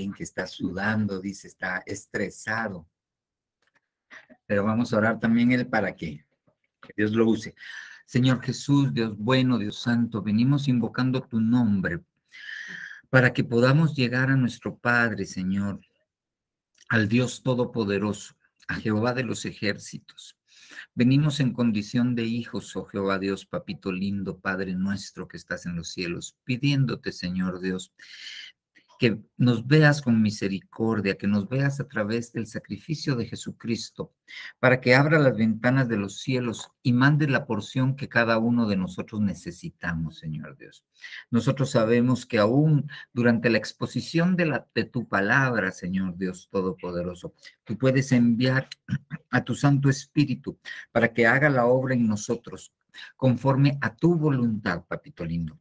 alguien que está sudando, dice, está estresado. Pero vamos a orar también él para que Dios lo use. Señor Jesús, Dios bueno, Dios santo, venimos invocando tu nombre para que podamos llegar a nuestro Padre, Señor, al Dios Todopoderoso, a Jehová de los ejércitos. Venimos en condición de hijos, oh Jehová Dios, papito lindo, Padre nuestro que estás en los cielos, pidiéndote, Señor Dios, que nos veas con misericordia, que nos veas a través del sacrificio de Jesucristo, para que abra las ventanas de los cielos y mande la porción que cada uno de nosotros necesitamos, Señor Dios. Nosotros sabemos que aún durante la exposición de tu palabra, Señor Dios Todopoderoso, tú puedes enviar a tu Santo Espíritu para que haga la obra en nosotros, conforme a tu voluntad, papito lindo.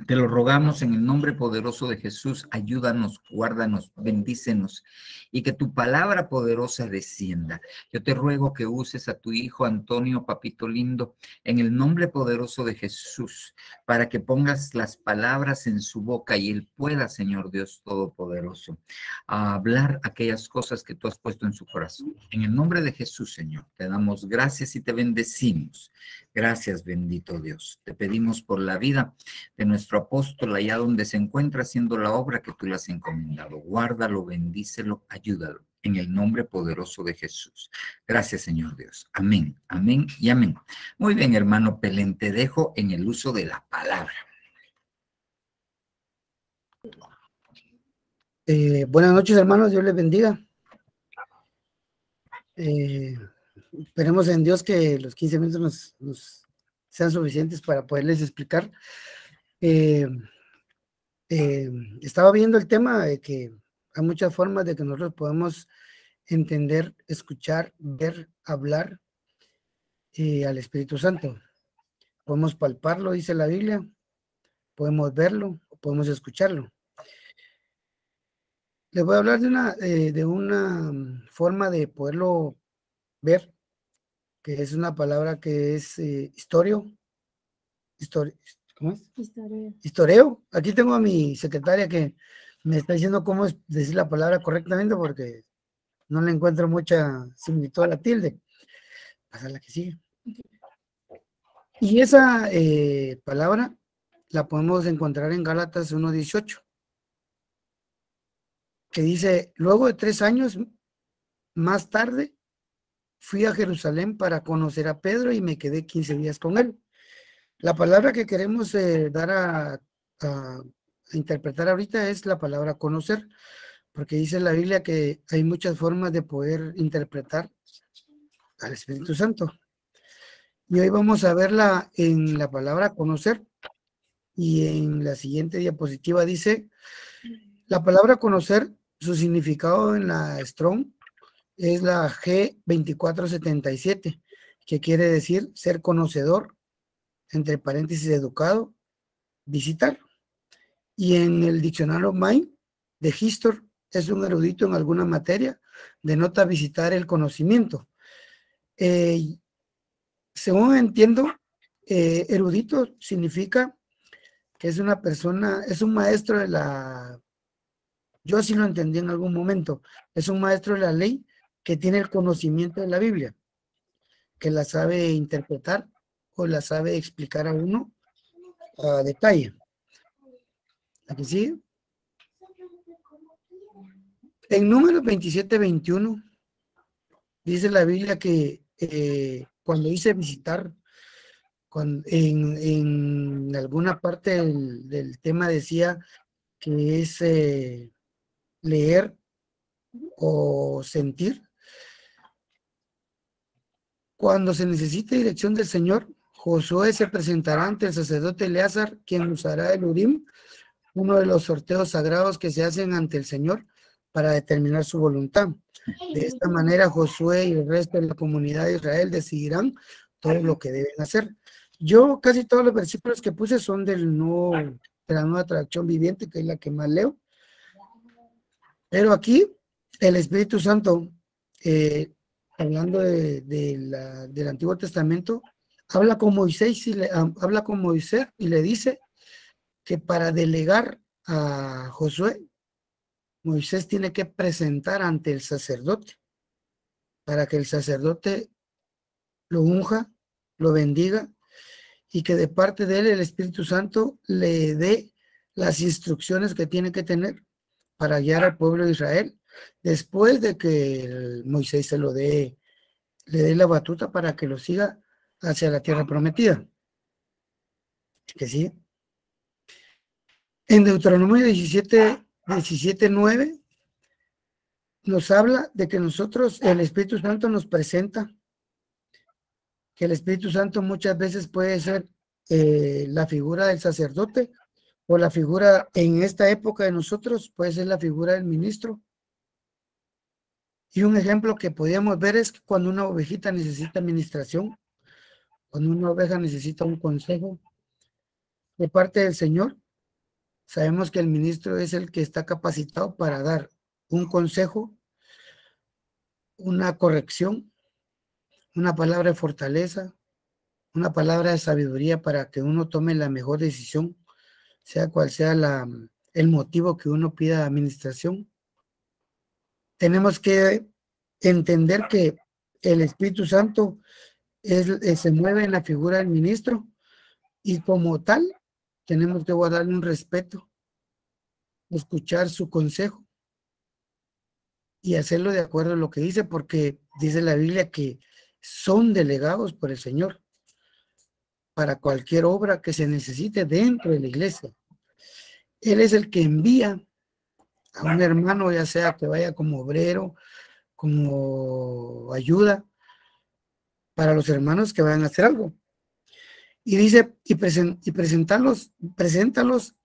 Te lo rogamos en el nombre poderoso de Jesús, ayúdanos, guárdanos, bendícenos y que tu palabra poderosa descienda. Yo te ruego que uses a tu hijo Antonio, papito lindo, en el nombre poderoso de Jesús, para que pongas las palabras en su boca y él pueda, Señor Dios Todopoderoso, a hablar aquellas cosas que tú has puesto en su corazón. En el nombre de Jesús, Señor, te damos gracias y te bendecimos. Gracias, bendito Dios. Te pedimos por la vida de nuestro apóstol allá donde se encuentra haciendo la obra que tú le has encomendado. Guárdalo, bendícelo, ayúdalo. En el nombre poderoso de Jesús. Gracias, Señor Dios. Amén, amén y amén. Muy bien, hermano Pelén, te dejo en el uso de la palabra. Buenas noches, hermanos. Dios les bendiga. Esperemos en Dios que los 15 minutos nos sean suficientes para poderles explicar. Estaba viendo el tema de que hay muchas formas de que nosotros podemos entender, escuchar, ver, hablar al Espíritu Santo. Podemos palparlo, dice la Biblia, podemos verlo, podemos escucharlo. Les voy a hablar de una forma de poderlo ver, que es una palabra que es ¿cómo es? Historeo. Aquí tengo a mi secretaria que me está diciendo cómo es decir la palabra correctamente porque no le encuentro mucha similitud a la tilde. Pasa la que sigue. Y esa palabra la podemos encontrar en Gálatas 1:18, que dice, luego de 3 años más tarde, fui a Jerusalén para conocer a Pedro y me quedé 15 días con él. La palabra que queremos dar a interpretar ahorita es la palabra conocer, porque dice la Biblia que hay muchas formas de poder interpretar al Espíritu Santo. Y hoy vamos a verla en la palabra conocer. Y en la siguiente diapositiva dice, la palabra conocer, su significado en la Strong es la G2477, que quiere decir ser conocedor, entre paréntesis educado, visitar. Y en el diccionario Mind de Histor es un erudito en alguna materia, denota visitar el conocimiento. Según entiendo, erudito significa que es una persona, es un maestro de la, yo sí lo entendí en algún momento, es un maestro de la ley que tiene el conocimiento de la Biblia, que la sabe interpretar o la sabe explicar a uno a detalle. ¿Aquí sigue? En Números 27:21 dice la Biblia que cuando dice visitar, en alguna parte del tema decía que es leer o sentir. Cuando se necesite dirección del Señor, Josué se presentará ante el sacerdote Eleazar, quien usará el Urim, uno de los sorteos sagrados que se hacen ante el Señor para determinar su voluntad. De esta manera, Josué y el resto de la comunidad de Israel decidirán todo lo que deben hacer. Yo casi todos los versículos que puse son de la Nueva Traducción Viviente, que es la que más leo. Pero aquí, el Espíritu Santo, hablando del Antiguo Testamento, habla con Moisés y le dice que para delegar a Josué Moisés tiene que presentar ante el sacerdote para que el sacerdote lo unja, lo bendiga y que de parte de él el Espíritu Santo le dé las instrucciones que tiene que tener para guiar al pueblo de Israel después de que Moisés se lo dé, le dé la batuta para que lo siga hacia la tierra prometida. Que sí. En Deuteronomio 17:9 nos habla de que nosotros, el Espíritu Santo nos presenta, que el Espíritu Santo muchas veces puede ser la figura del sacerdote, o la figura en esta época de nosotros puede ser la figura del ministro. Y un ejemplo que podíamos ver es que cuando una ovejita necesita administración, cuando una oveja necesita un consejo de parte del Señor, sabemos que el ministro es el que está capacitado para dar un consejo, una corrección, una palabra de fortaleza, una palabra de sabiduría para que uno tome la mejor decisión, sea cual sea el motivo que uno pida administración. Tenemos que entender que el Espíritu Santo se mueve en la figura del ministro y como tal tenemos que guardarle un respeto, escuchar su consejo y hacerlo de acuerdo a lo que dice, porque dice la Biblia que son delegados por el Señor para cualquier obra que se necesite dentro de la iglesia. Él es el que envía a un hermano, ya sea que vaya como obrero, como ayuda para los hermanos que vayan a hacer algo. Y dice, preséntalos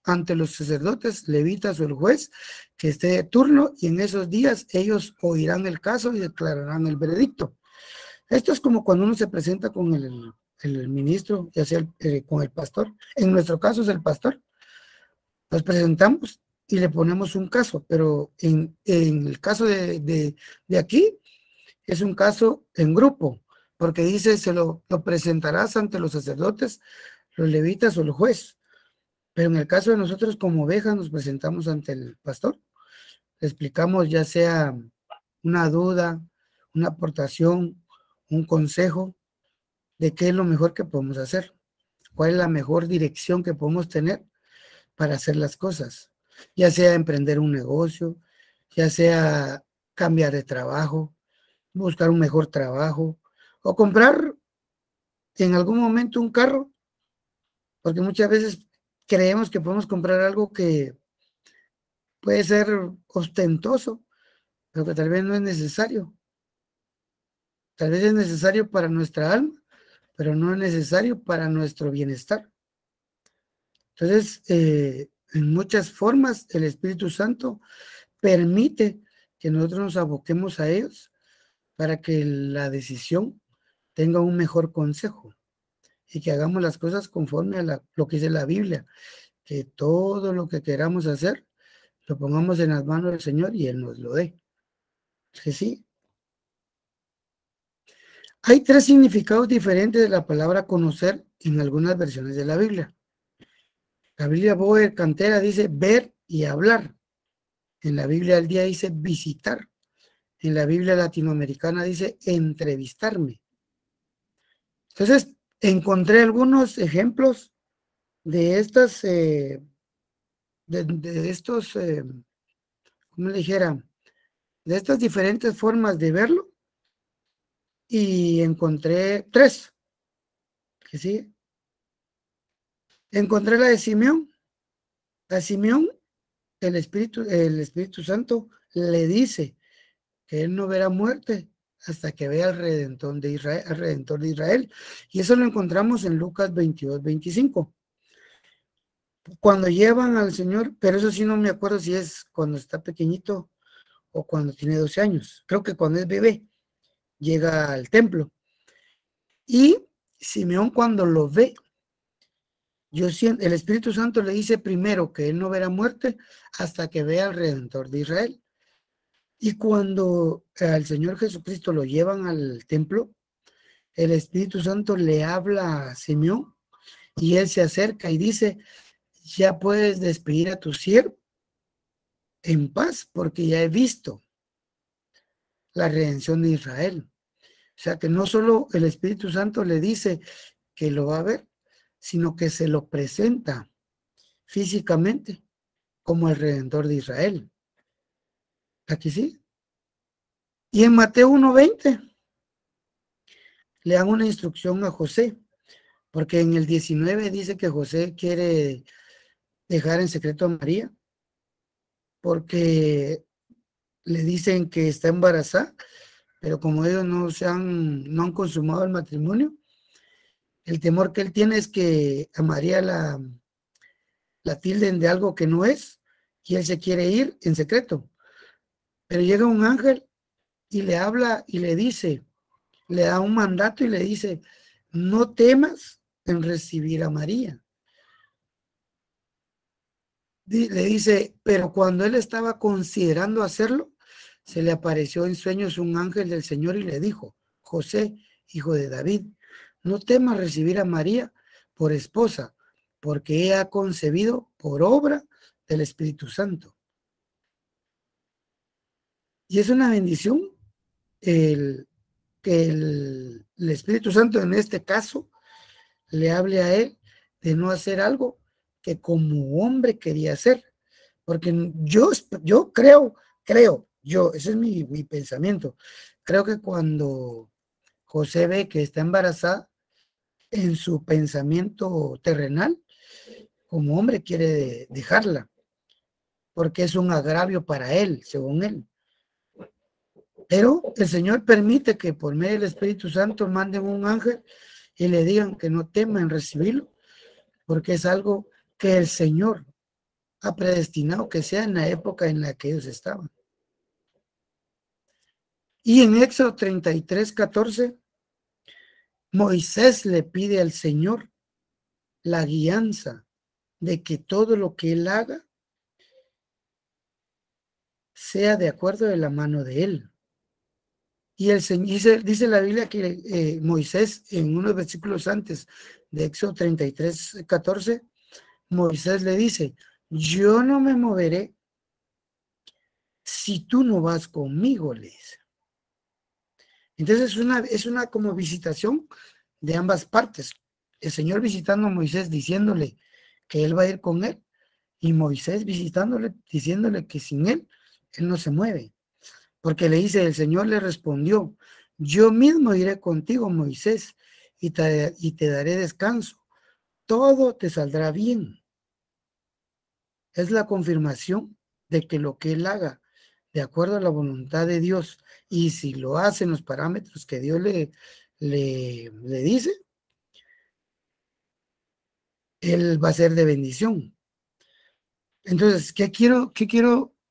ante los sacerdotes, levitas o el juez que esté de turno, y en esos días ellos oirán el caso y declararán el veredicto. Esto es como cuando uno se presenta con el ministro, ya sea con el pastor. En nuestro caso es el pastor. Nos presentamos y le ponemos un caso, pero en el caso de aquí es un caso en grupo, porque dice, lo presentarás ante los sacerdotes, los levitas o el juez. Pero en el caso de nosotros como ovejas nos presentamos ante el pastor. Le explicamos ya sea una duda, una aportación, un consejo de qué es lo mejor que podemos hacer, cuál es la mejor dirección que podemos tener para hacer las cosas, ya sea emprender un negocio, ya sea cambiar de trabajo, buscar un mejor trabajo o comprar en algún momento un carro, porque muchas veces creemos que podemos comprar algo que puede ser ostentoso, pero que tal vez no es necesario. Tal vez es necesario para nuestra alma, pero no es necesario para nuestro bienestar. Entonces, en muchas formas, el Espíritu Santo permite que nosotros nos aboquemos a ellos para que la decisión tenga un mejor consejo y que hagamos las cosas conforme a lo que dice la Biblia, que todo lo que queramos hacer lo pongamos en las manos del Señor y Él nos lo dé. Que sí. Hay 3 significados diferentes de la palabra conocer en algunas versiones de la Biblia. La Biblia Boer Cantera dice ver y hablar. En la Biblia del Día dice visitar. En la Biblia latinoamericana dice entrevistarme. Entonces, encontré algunos ejemplos de estas, de estos, ¿cómo le dijera? De estas diferentes formas de verlo. Y encontré 3. Que sí. Encontré la de Simeón. A Simeón, el Espíritu Santo le dice que él no verá muerte hasta que vea al Redentor de Israel. Y eso lo encontramos en Lucas 22:25. Cuando llevan al Señor, pero eso sí no me acuerdo si es cuando está pequeñito o cuando tiene 12 años. Creo que cuando es bebé, llega al templo. Y Simeón cuando lo ve, el Espíritu Santo le dice primero que él no verá muerte hasta que vea al Redentor de Israel. Y cuando al Señor Jesucristo lo llevan al templo, el Espíritu Santo le habla a Simeón y él se acerca y dice, ya puedes despedir a tu siervo, en paz, porque ya he visto la redención de Israel. O sea que no solo el Espíritu Santo le dice que lo va a ver, sino que se lo presenta físicamente como el Redentor de Israel. Aquí sí. Y en Mateo 1:20 le dan una instrucción a José, porque en el 19 dice que José quiere dejar en secreto a María, porque le dicen que está embarazada, pero como ellos no han consumado el matrimonio, el temor que él tiene es que a María la tilden de algo que no es, y él se quiere ir en secreto. Pero llega un ángel y le habla y le dice, le da un mandato y le dice, no temas en recibir a María. Le dice, pero cuando él estaba considerando hacerlo, se le apareció en sueños un ángel del Señor y le dijo, José, hijo de David, no temas recibir a María por esposa, porque ella ha concebido por obra del Espíritu Santo. Y es una bendición que el Espíritu Santo en este caso le hable a él de no hacer algo que como hombre quería hacer. Porque yo creo, ese es mi pensamiento. Creo que cuando José ve que está embarazada, en su pensamiento terrenal, como hombre quiere dejarla, porque es un agravio para él, según él. Pero el Señor permite que por medio del Espíritu Santo manden un ángel y le digan que no tema en recibirlo, porque es algo que el Señor ha predestinado que sea en la época en la que ellos estaban. Y en Éxodo 33:14, Moisés le pide al Señor la guianza de que todo lo que él haga sea de acuerdo de la mano de él. Y el Señor, dice la Biblia que Moisés, en unos versículos antes de Éxodo 33:14, Moisés le dice, yo no me moveré si tú no vas conmigo, le dice. Entonces es una como visitación de ambas partes. El Señor visitando a Moisés diciéndole que él va a ir con él, y Moisés visitándole diciéndole que sin él no se mueve. Porque le dice, el Señor le respondió, yo mismo iré contigo, Moisés, y te daré descanso. Todo te saldrá bien. Es la confirmación de que lo que él haga de acuerdo a la voluntad de Dios, y si lo hace en los parámetros que Dios le dice, él va a ser de bendición. Entonces, ¿qué quiero?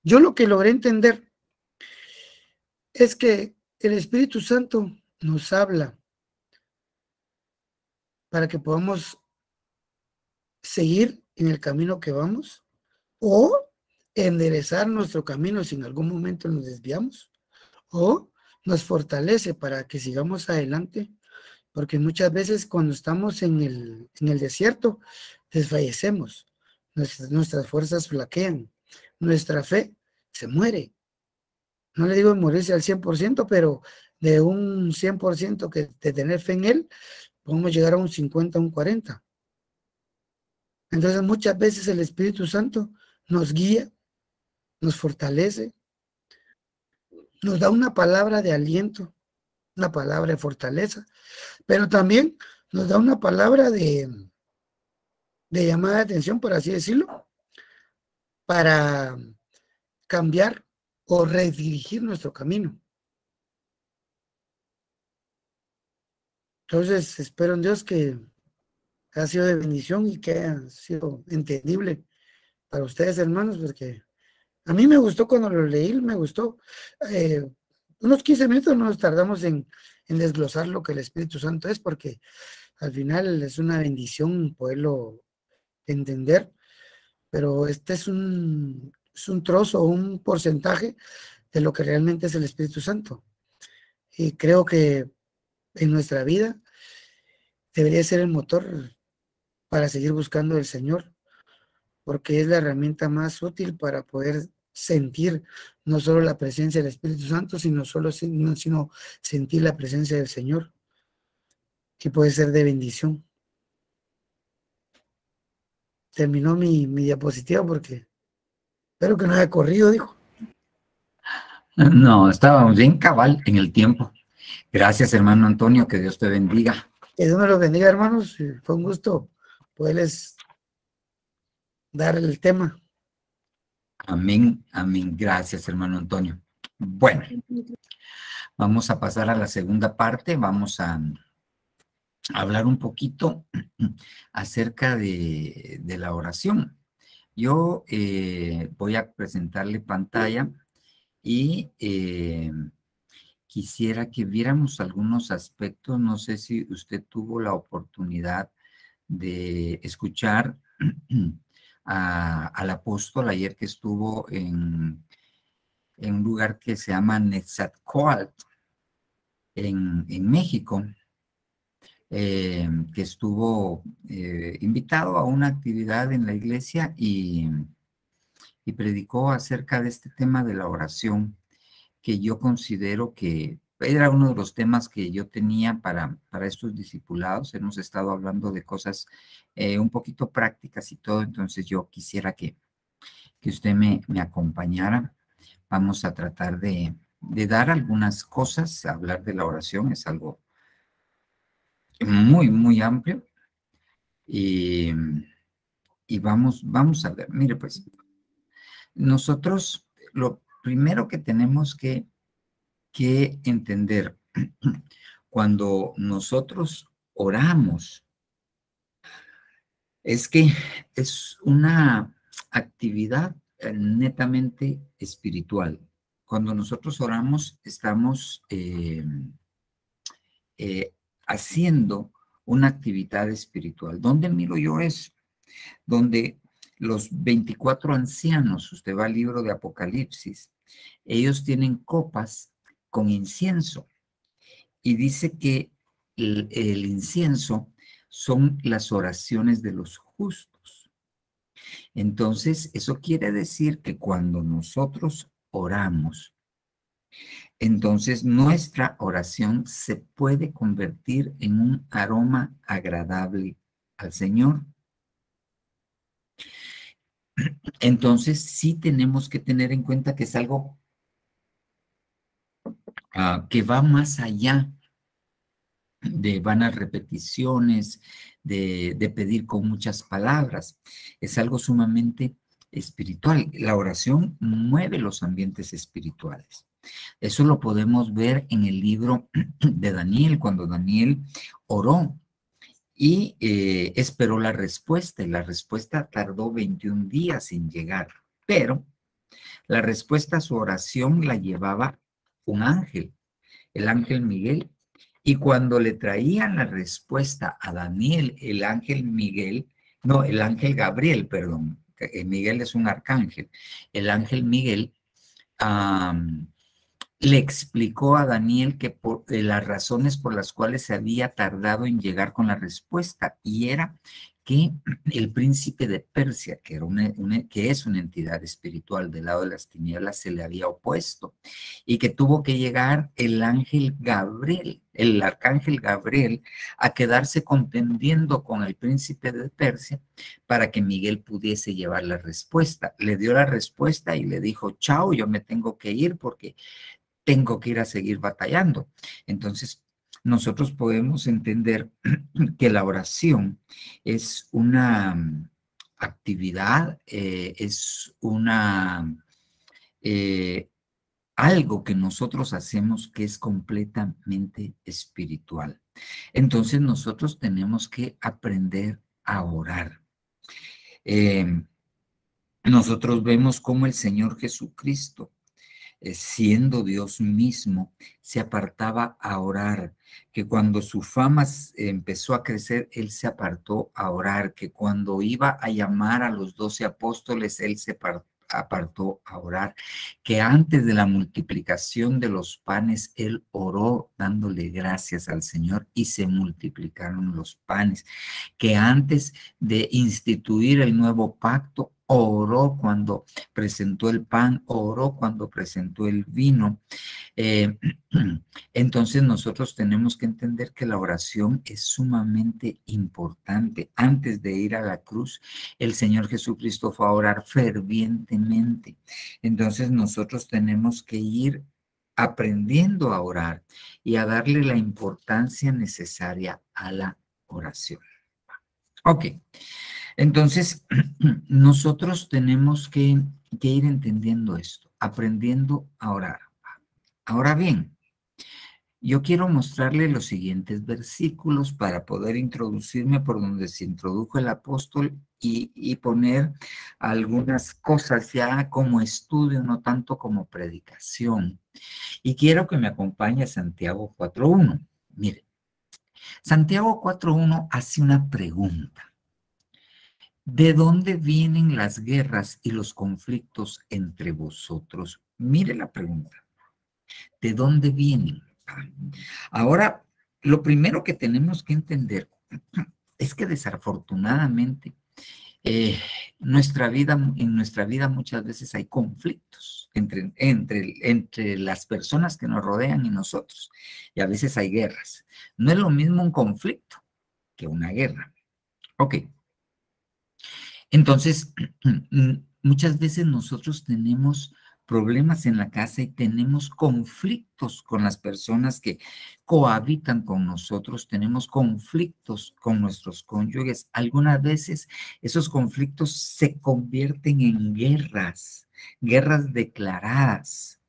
Yo lo que logré entender es que el Espíritu Santo nos habla para que podamos seguir en el camino que vamos o enderezar nuestro camino si en algún momento nos desviamos, o nos fortalece para que sigamos adelante, porque muchas veces cuando estamos en el desierto desfallecemos, nuestras fuerzas flaquean, nuestra fe se muere. No le digo morirse al 100%, pero de un 100% de tener fe en él, podemos llegar a un 50, un 40. Entonces muchas veces el Espíritu Santo nos guía, nos fortalece, nos da una palabra de aliento, una palabra de fortaleza, pero también nos da una palabra de llamada de atención, por así decirlo, para cambiar o redirigir nuestro camino. Entonces, espero en Dios que ha sido de bendición y que haya sido entendible para ustedes, hermanos, porque a mí me gustó cuando lo leí, me gustó. Unos 15 minutos nos tardamos en desglosar lo que el Espíritu Santo es, porque al final es una bendición poderlo entender, pero este es un trozo, un porcentaje de lo que realmente es el Espíritu Santo. Y creo que en nuestra vida debería ser el motor para seguir buscando al Señor, porque es la herramienta más útil para poder sentir no solo la presencia del Espíritu Santo, sino sentir la presencia del Señor, que puede ser de bendición. Terminó mi diapositiva porque espero que no haya corrido, dijo. No, estábamos bien cabal en el tiempo. Gracias, hermano Antonio, que Dios te bendiga. Que Dios me los bendiga, hermanos. Fue un gusto poderles dar el tema. Amén, amén. Gracias, hermano Antonio. Bueno, vamos a pasar a la segunda parte. Vamos a hablar un poquito acerca de la oración. Yo voy a presentarle pantalla y quisiera que viéramos algunos aspectos. No sé si usted tuvo la oportunidad de escuchar al apóstol ayer que estuvo en un lugar que se llama Nezahualcóyotl en México, que estuvo invitado a una actividad en la iglesia y predicó acerca de este tema de la oración, que yo considero que era uno de los temas que yo tenía para estos discipulados. Hemos estado hablando de cosas un poquito prácticas y todo, entonces yo quisiera que usted me acompañara. Vamos a tratar de dar algunas cosas. Hablar de la oración es algo muy, muy amplio. Y vamos a ver. Mire, pues, nosotros lo primero que tenemos que entender cuando nosotros oramos es que es una actividad netamente espiritual. Cuando nosotros oramos, estamos haciendo una actividad espiritual. ¿Dónde miro yo eso? Donde los 24 ancianos, usted va al libro de Apocalipsis, ellos tienen copas con incienso y dice que el incienso son las oraciones de los justos. Entonces, eso quiere decir que cuando nosotros oramos, entonces nuestra oración se puede convertir en un aroma agradable al Señor. Entonces, sí tenemos que tener en cuenta que es algo que va más allá de vanas repeticiones, de pedir con muchas palabras. Es algo sumamente espiritual. La oración mueve los ambientes espirituales. Eso lo podemos ver en el libro de Daniel, cuando Daniel oró y esperó la respuesta, y la respuesta tardó 21 días en llegar, pero la respuesta a su oración la llevaba un ángel, el ángel Miguel, y cuando le traían la respuesta a Daniel, el ángel Gabriel, perdón, Miguel es un arcángel, el ángel Miguel le explicó a Daniel que las razones por las cuales se había tardado en llegar con la respuesta, y era que el príncipe de Persia, que es una entidad espiritual del lado de las tinieblas, se le había opuesto, y que tuvo que llegar el ángel Gabriel, el arcángel Gabriel, a quedarse contendiendo con el príncipe de Persia para que Miguel pudiese llevar la respuesta. Le dio la respuesta y le dijo: chao, yo me tengo que ir porque tengo que ir a seguir batallando. Entonces, nosotros podemos entender que la oración es una actividad, es algo que nosotros hacemos que es completamente espiritual. Entonces, nosotros tenemos que aprender a orar. Nosotros vemos cómo el Señor Jesucristo, siendo Dios mismo, se apartaba a orar, que cuando su fama empezó a crecer, él se apartó a orar, que cuando iba a llamar a los 12 apóstoles, él se apartó a orar, que antes de la multiplicación de los panes, él oró dándole gracias al Señor y se multiplicaron los panes, que antes de instituir el nuevo pacto, oró cuando presentó el pan, oró cuando presentó el vino. Entonces nosotros tenemos que entender que la oración es sumamente importante. Antes de ir a la cruz, el Señor Jesucristo fue a orar fervientemente. Entonces nosotros tenemos que ir aprendiendo a orar y a darle la importancia necesaria a la oración. Ok, entonces nosotros tenemos que ir entendiendo esto, aprendiendo a orar. Ahora bien, yo quiero mostrarle los siguientes versículos para poder introducirme por donde se introdujo el apóstol y poner algunas cosas ya como estudio, no tanto como predicación. Y quiero que me acompañe a Santiago 4.1. Mire, Santiago 4.1 hace una pregunta. ¿De dónde vienen las guerras y los conflictos entre vosotros? Mire la pregunta. ¿De dónde vienen? Ahora, lo primero que tenemos que entender es que desafortunadamente en nuestra vida muchas veces hay conflictos entre las personas que nos rodean y nosotros. Y a veces hay guerras. No es lo mismo un conflicto que una guerra. Ok. Entonces, muchas veces nosotros tenemos problemas en la casa y tenemos conflictos con las personas que cohabitan con nosotros, tenemos conflictos con nuestros cónyuges. Algunas veces esos conflictos se convierten en guerras, guerras declaradas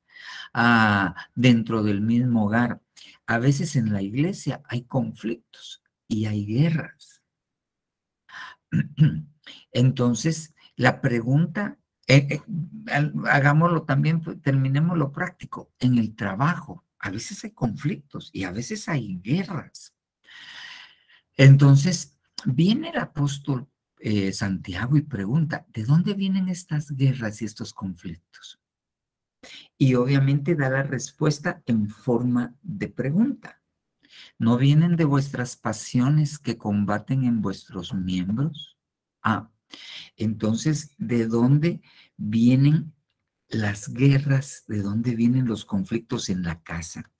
dentro del mismo hogar. A veces en la iglesia hay conflictos y hay guerras. Entonces, la pregunta, hagámoslo también, terminemos lo práctico. En el trabajo, a veces hay conflictos y a veces hay guerras. Entonces, viene el apóstol Santiago y pregunta, ¿de dónde vienen estas guerras y estos conflictos? Y obviamente da la respuesta en forma de pregunta. ¿No vienen de vuestras pasiones que combaten en vuestros miembros? Entonces, ¿de dónde vienen las guerras? ¿De dónde vienen los conflictos en la casa,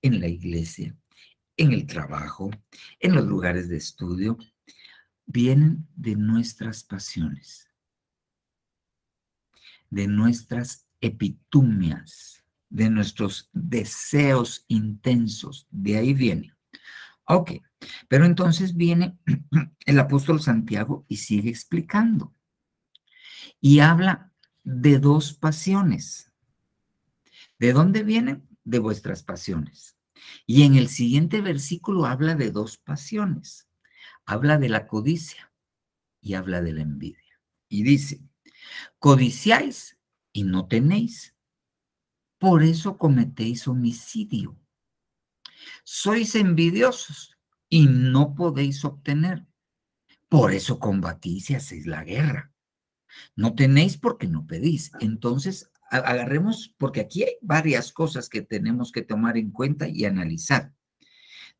en la iglesia, en el trabajo, en los lugares de estudio? Vienen de nuestras pasiones, de nuestras epitumias, de nuestros deseos intensos. De ahí vienen. Ok, pero entonces viene el apóstol Santiago y sigue explicando. Y habla de dos pasiones. ¿De dónde vienen? De vuestras pasiones. Y en el siguiente versículo habla de dos pasiones. Habla de la codicia y habla de la envidia. Y dice, codiciáis y no tenéis. Por eso cometéis homicidio. Sois envidiosos y no podéis obtener. Por eso combatís y hacéis la guerra. No tenéis porque no pedís. Entonces, agarremos, porque aquí hay varias cosas que tenemos que tomar en cuenta y analizar.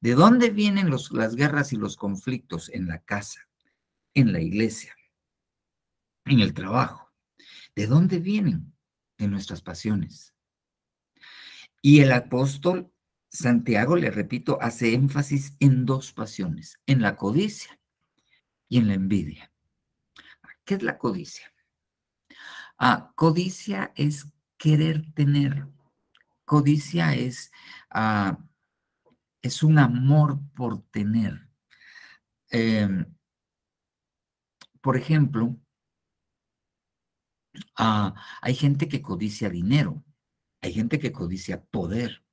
¿De dónde vienen las guerras y los conflictos en la casa, en la iglesia, en el trabajo? ¿De dónde vienen? De nuestras pasiones. Y el apóstol Santiago, le repito, hace énfasis en dos pasiones, en la codicia y en la envidia. ¿Qué es la codicia? Codicia es querer tener. Codicia es un amor por tener. Por ejemplo, hay gente que codicia dinero, hay gente que codicia poder,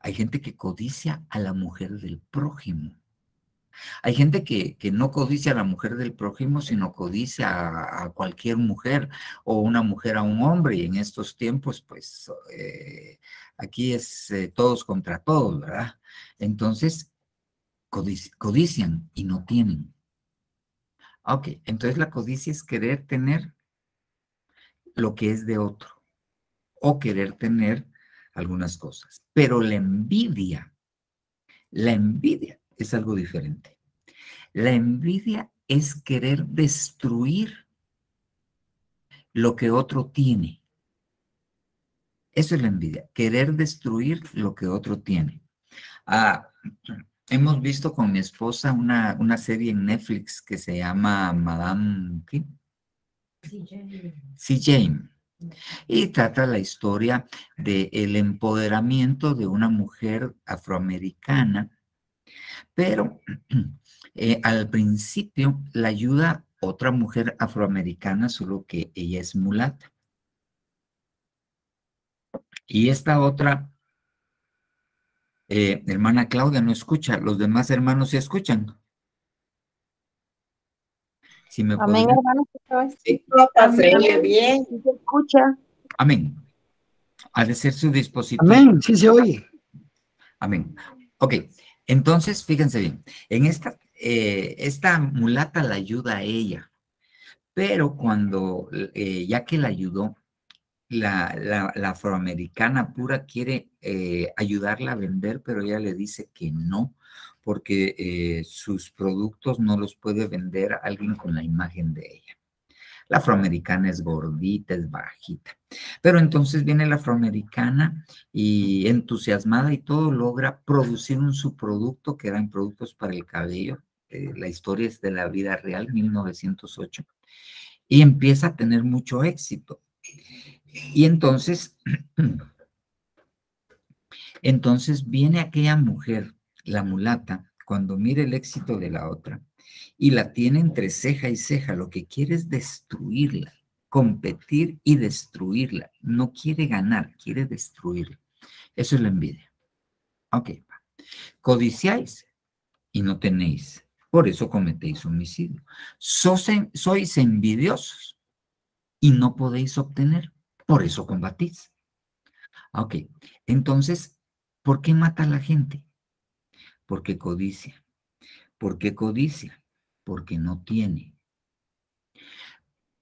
hay gente que codicia a la mujer del prójimo. Hay gente que no codicia a la mujer del prójimo, sino codicia a cualquier mujer o una mujer a un hombre. Y en estos tiempos, pues, aquí es todos contra todos, ¿verdad? Entonces, codician y no tienen. Ok, entonces la codicia es querer tener lo que es de otro o querer tener algunas cosas. Pero la envidia es algo diferente. La envidia es querer destruir lo que otro tiene. Eso es la envidia, querer destruir lo que otro tiene. Ah, hemos visto con mi esposa una serie en Netflix que se llama Madame ¿qué? C. Jane. Y trata la historia del empoderamiento de una mujer afroamericana, pero al principio la ayuda otra mujer afroamericana, solo que ella es mulata. Y esta otra hermana Claudia no escucha, los demás hermanos sí escuchan. Si me Amén, podrían... hermano. Sí. Se oye bien. Se escucha. Amén. Ha de ser su dispositivo. Amén, sí se oye. Amén. Ok, entonces fíjense bien, en esta mulata la ayuda a ella, pero cuando, ya que la ayudó, la afroamericana pura quiere ayudarla a vender, pero ella le dice que no, porque sus productos no los puede vender a alguien con la imagen de ella. La afroamericana es gordita, es bajita. Pero entonces viene la afroamericana y entusiasmada y todo logra producir un subproducto que eran productos para el cabello. La historia es de la vida real, 1908. Y empieza a tener mucho éxito. Y entonces viene aquella mujer, la mulata, cuando mira el éxito de la otra y la tiene entre ceja y ceja, lo que quiere es destruirla, competir y destruirla. No quiere ganar, quiere destruirla. Eso es la envidia. Ok. Codiciáis y no tenéis. Por eso cometéis homicidio. Sois envidiosos y no podéis obtener. Por eso combatís. Ok. Entonces, ¿por qué mata a la gente? Porque codicia. ¿Por qué codicia? Porque no tiene.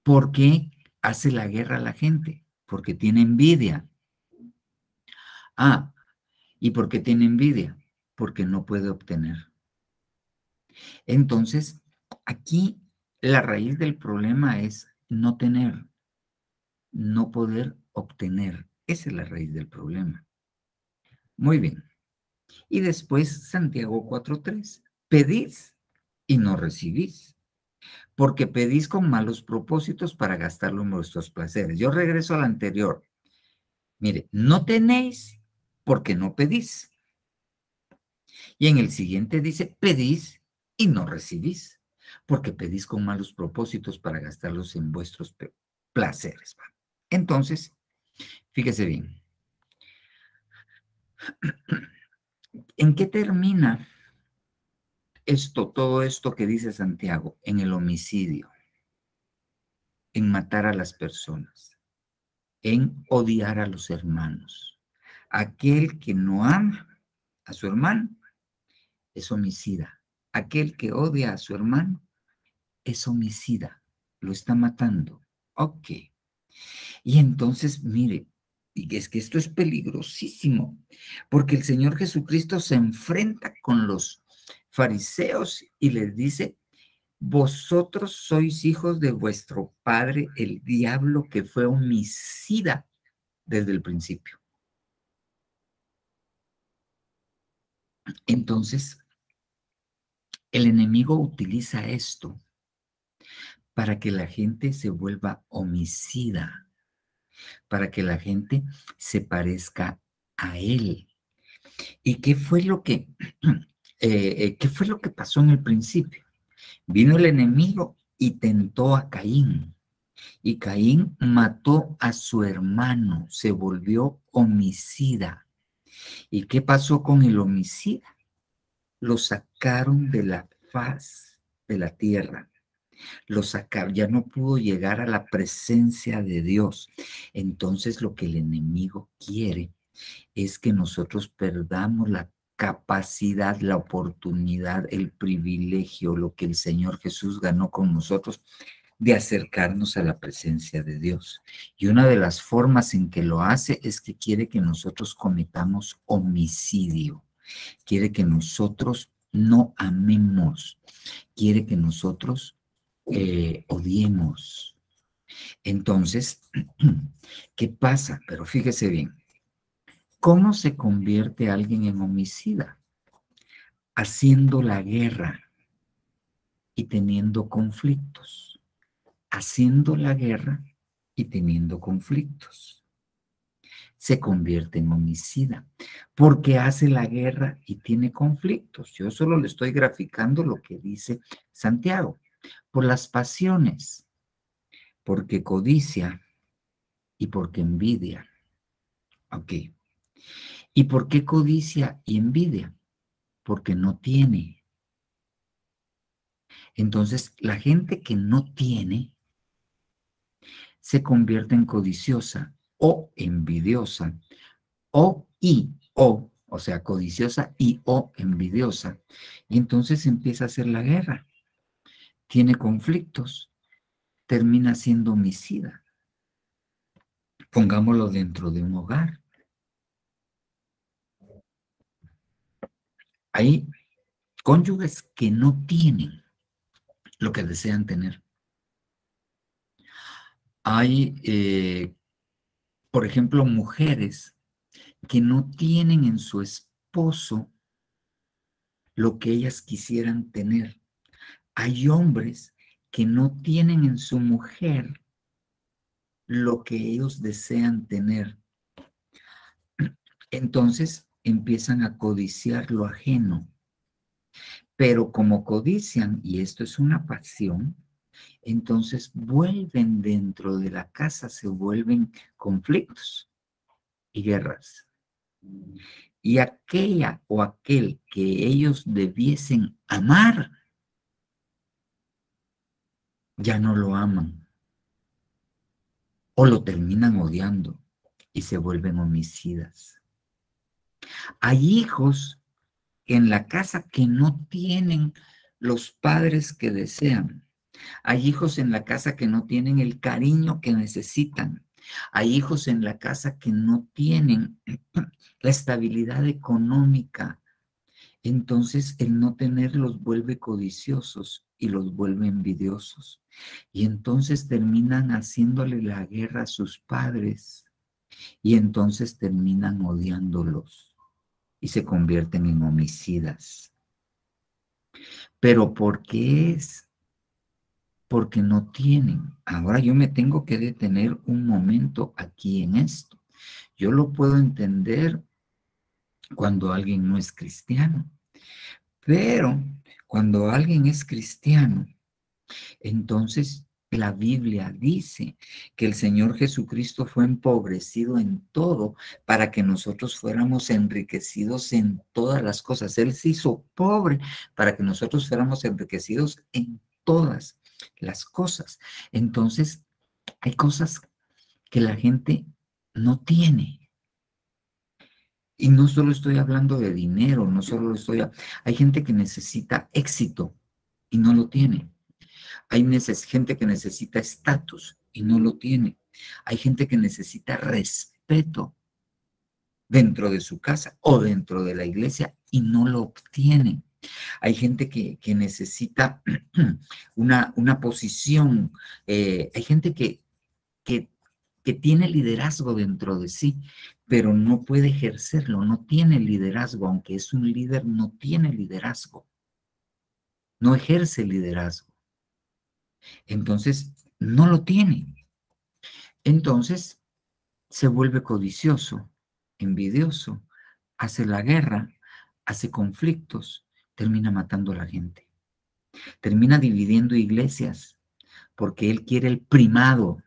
¿Por qué hace la guerra a la gente? Porque tiene envidia. Ah, ¿y por qué tiene envidia? Porque no puede obtener. Entonces, aquí la raíz del problema es no tener, no poder obtener. Esa es la raíz del problema. Muy bien. Y después Santiago 4:3. Pedís y no recibís, porque pedís con malos propósitos para gastarlo en vuestros placeres. Yo regreso al anterior. Mire, no tenéis porque no pedís. Y en el siguiente dice, pedís y no recibís, porque pedís con malos propósitos para gastarlos en vuestros placeres. Entonces, fíjese bien. ¿En qué termina todo esto que dice Santiago? En el homicidio, en matar a las personas, en odiar a los hermanos. Aquel que no ama a su hermano es homicida. Aquel que odia a su hermano es homicida. Lo está matando. Ok. Y entonces, mire, y es que esto es peligrosísimo, porque el Señor Jesucristo se enfrenta con los fariseos y les dice, vosotros sois hijos de vuestro padre, el diablo, que fue homicida desde el principio. Entonces, el enemigo utiliza esto para que la gente se vuelva homicida, para que la gente se parezca a él. ¿Y qué fue lo que, qué fue lo que pasó en el principio? Vino el enemigo y tentó a Caín. Y Caín mató a su hermano, se volvió homicida. ¿Y qué pasó con el homicida? Lo sacaron de la faz de la tierra. Lo sacaron, ya no pudo llegar a la presencia de Dios. Entonces lo que el enemigo quiere es que nosotros perdamos la capacidad, la oportunidad, el privilegio, lo que el Señor Jesús ganó con nosotros, de acercarnos a la presencia de Dios. Y una de las formas en que lo hace es que quiere que nosotros cometamos homicidio, quiere que nosotros no amemos, quiere que nosotros odiemos. Entonces, ¿qué pasa? Pero fíjese bien, ¿cómo se convierte alguien en homicida? Haciendo la guerra y teniendo conflictos. Haciendo la guerra y teniendo conflictos. Se convierte en homicida porque hace la guerra y tiene conflictos. Yo solo le estoy graficando lo que dice Santiago. Por las pasiones, porque codicia y porque envidia. Ok. ¿Y por qué codicia y envidia? Porque no tiene. Entonces, la gente que no tiene se convierte en codiciosa o envidiosa o sea, codiciosa y o envidiosa. Y entonces empieza a hacer la guerra. Tiene conflictos, termina siendo homicida. Pongámoslo dentro de un hogar. Hay cónyuges que no tienen lo que desean tener. Hay, por ejemplo, mujeres que no tienen en su esposo lo que ellas quisieran tener. Hay hombres que no tienen en su mujer lo que ellos desean tener. Entonces empiezan a codiciar lo ajeno. Pero como codician, y esto es una pasión, entonces vuelven dentro de la casa, se vuelven conflictos y guerras. Y aquella o aquel que ellos debiesen amar, ya no lo aman o lo terminan odiando y se vuelven homicidas. Hay hijos en la casa que no tienen los padres que desean. Hay hijos en la casa que no tienen el cariño que necesitan. Hay hijos en la casa que no tienen la estabilidad económica. Entonces, el no tener los vuelve codiciosos y los vuelve envidiosos. Y entonces terminan haciéndole la guerra a sus padres. Y entonces terminan odiándolos y se convierten en homicidas. ¿Pero por qué es? Porque no tienen. Ahora yo me tengo que detener un momento aquí en esto. Yo lo puedo entender cuando alguien no es cristiano, pero cuando alguien es cristiano, entonces la Biblia dice que el Señor Jesucristo fue empobrecido en todo para que nosotros fuéramos enriquecidos en todas las cosas. Él se hizo pobre para que nosotros fuéramos enriquecidos en todas las cosas. Entonces, hay cosas que la gente no tiene. Y no solo estoy hablando de dinero, no solo hay gente que necesita éxito y no lo tiene. Hay gente que necesita estatus y no lo tiene. Hay gente que necesita respeto dentro de su casa o dentro de la iglesia y no lo obtiene. Hay gente que necesita una posición. Hay gente que tiene liderazgo dentro de sí, pero no puede ejercerlo, no tiene liderazgo, aunque es un líder, no tiene liderazgo, no ejerce liderazgo. Entonces, no lo tiene. Entonces, se vuelve codicioso, envidioso, hace la guerra, hace conflictos, termina matando a la gente, termina dividiendo iglesias, porque él quiere el primado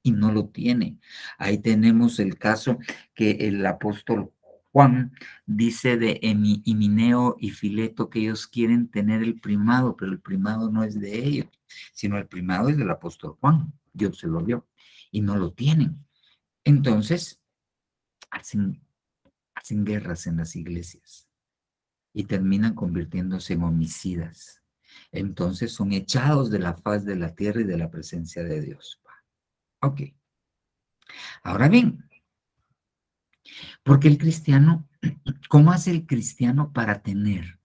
y no lo tiene. Ahí tenemos el caso que el apóstol Juan dice de Himeneo y Fileto que ellos quieren tener el primado, pero el primado no es de ellos, sino el primado es del apóstol Juan. Dios se lo dio y no lo tienen. Entonces, hacen guerras en las iglesias y terminan convirtiéndose en homicidas. Entonces son echados de la faz de la tierra y de la presencia de Dios. Ok. Ahora bien, porque el cristiano, ¿cómo hace el cristiano para tener?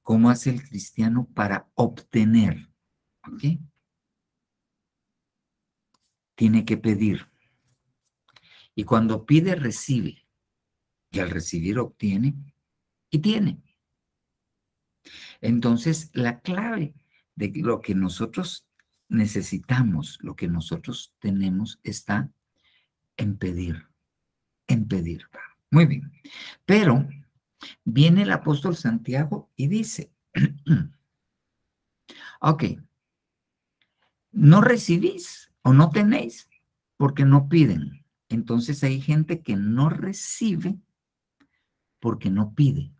¿Cómo hace el cristiano para obtener? ¿Ok? tiene que pedir. Y cuando pide, recibe. Y al recibir, obtiene y tiene. Entonces, la clave de lo que nosotros necesitamos, lo que nosotros tenemos, está en pedir. En pedir. Muy bien. Pero viene el apóstol Santiago y dice, ok, no recibís o no tenéis porque no piden. Entonces hay gente que no recibe porque no pide.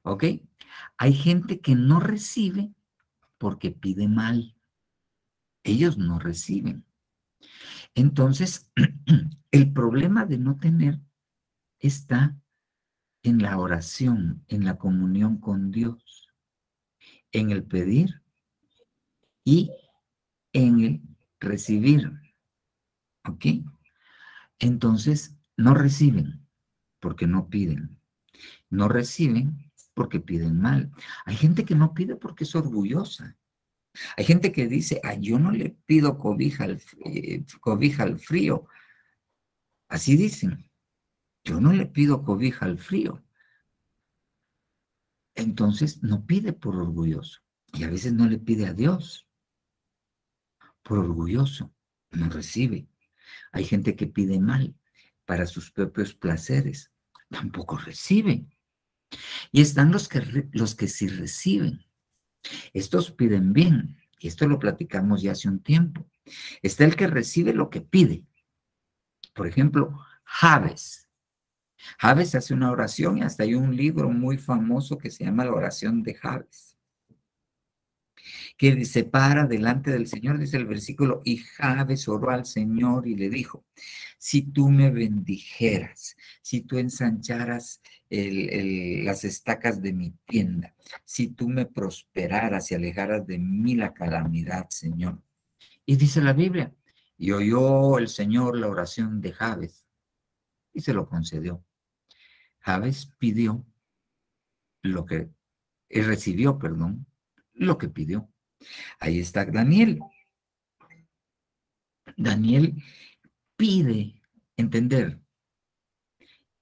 ¿Ok? Hay gente que no recibe porque pide mal. Ellos no reciben. Entonces, el problema de no tener está en la oración, en la comunión con Dios, en el pedir y en el recibir. ¿Ok? Entonces, no reciben porque no piden. No reciben porque piden mal. Hay gente que no pide porque es orgullosa. Hay gente que dice, yo no le pido cobija al frío. Así dicen, yo no le pido cobija al frío. Entonces no pide por orgulloso. Y a veces no le pide a Dios por orgulloso. No recibe. Hay gente que pide mal para sus propios placeres. Tampoco recibe. Y están los que sí reciben. Estos piden bien. Y esto lo platicamos ya hace un tiempo. Está el que recibe lo que pide. Por ejemplo, Jabes. Jabes hace una oración y hasta hay un libro muy famoso que se llama La oración de Jabes, que se para delante del Señor, dice el versículo, y Jabes oró al Señor y le dijo, si tú me bendijeras, si tú ensancharas las estacas de mi tienda, si tú me prosperaras y alejaras de mí la calamidad, Señor. Y dice la Biblia, y oyó el Señor la oración de Jabes y se lo concedió. Jabes pidió lo que, recibió, perdón, lo que pidió. Ahí está Daniel. Daniel pide entender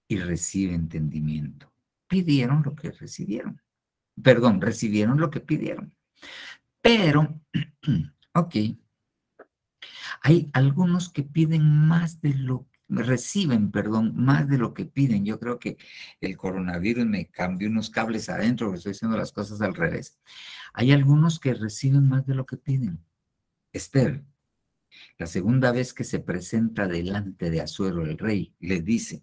y recibe entendimiento. Pidieron lo que recibieron. Perdón, recibieron lo que pidieron. Pero, ok, hay algunos que piden más de lo que reciben, perdón, más de lo que piden. Yo creo que el coronavirus me cambió unos cables adentro, que estoy haciendo las cosas al revés. Hay algunos que reciben más de lo que piden. Esther, la segunda vez que se presenta delante de Asuero el rey, le dice,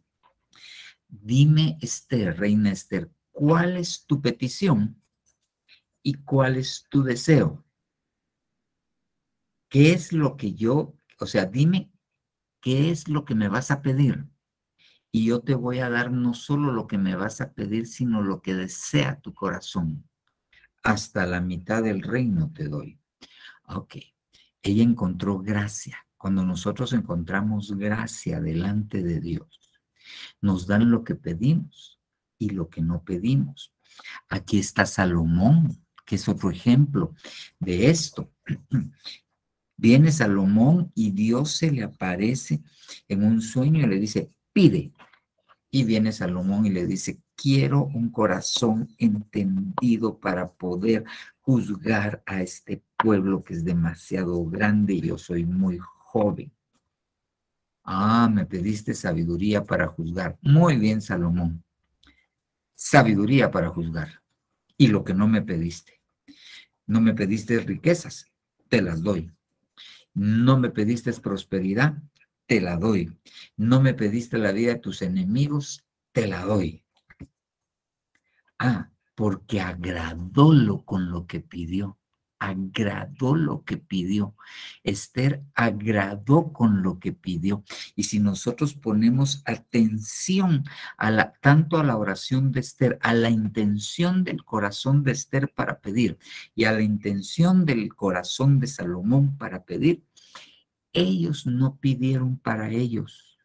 dime Esther, reina Esther, ¿cuál es tu petición y cuál es tu deseo? ¿Qué es lo que dime qué es lo que me vas a pedir? Y yo te voy a dar no solo lo que me vas a pedir, sino lo que desea tu corazón. Hasta la mitad del reino te doy. Ok. Ella encontró gracia. Cuando nosotros encontramos gracia delante de Dios, nos dan lo que pedimos y lo que no pedimos. Aquí está Salomón, que es otro ejemplo de esto. Viene Salomón y Dios se le aparece en un sueño y le dice, pide. Y viene Salomón y le dice, quiero un corazón entendido para poder juzgar a este pueblo que es demasiado grande y yo soy muy joven. Me pediste sabiduría para juzgar. Muy bien, Salomón. Sabiduría para juzgar. Y lo que no me pediste. No me pediste riquezas, te las doy. No me pediste prosperidad, te la doy. No me pediste la vida de tus enemigos, te la doy. Porque agradó con lo que pidió. Agradó lo que pidió. Esther agradó con lo que pidió. Y si nosotros ponemos atención tanto a la oración de Esther, a la intención del corazón de Esther para pedir y a la intención del corazón de Salomón para pedir, ellos no pidieron para ellos.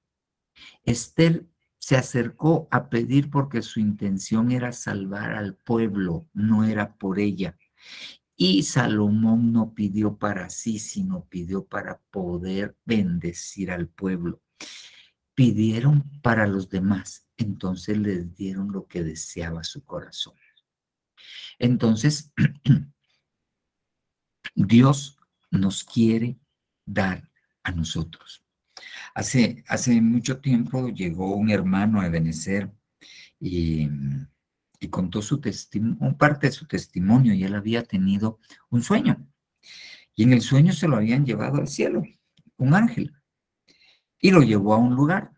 Esther se acercó a pedir porque su intención era salvar al pueblo, no era por ella. Y Salomón no pidió para sí, sino pidió para poder bendecir al pueblo. Pidieron para los demás, entonces les dieron lo que deseaba su corazón. Entonces, Dios nos quiere dar a nosotros. Hace mucho tiempo llegó un hermano a Ebenezer y contó su testimonio, parte de su testimonio, y él había tenido un sueño. Y en el sueño se lo habían llevado al cielo, un ángel, y lo llevó a un lugar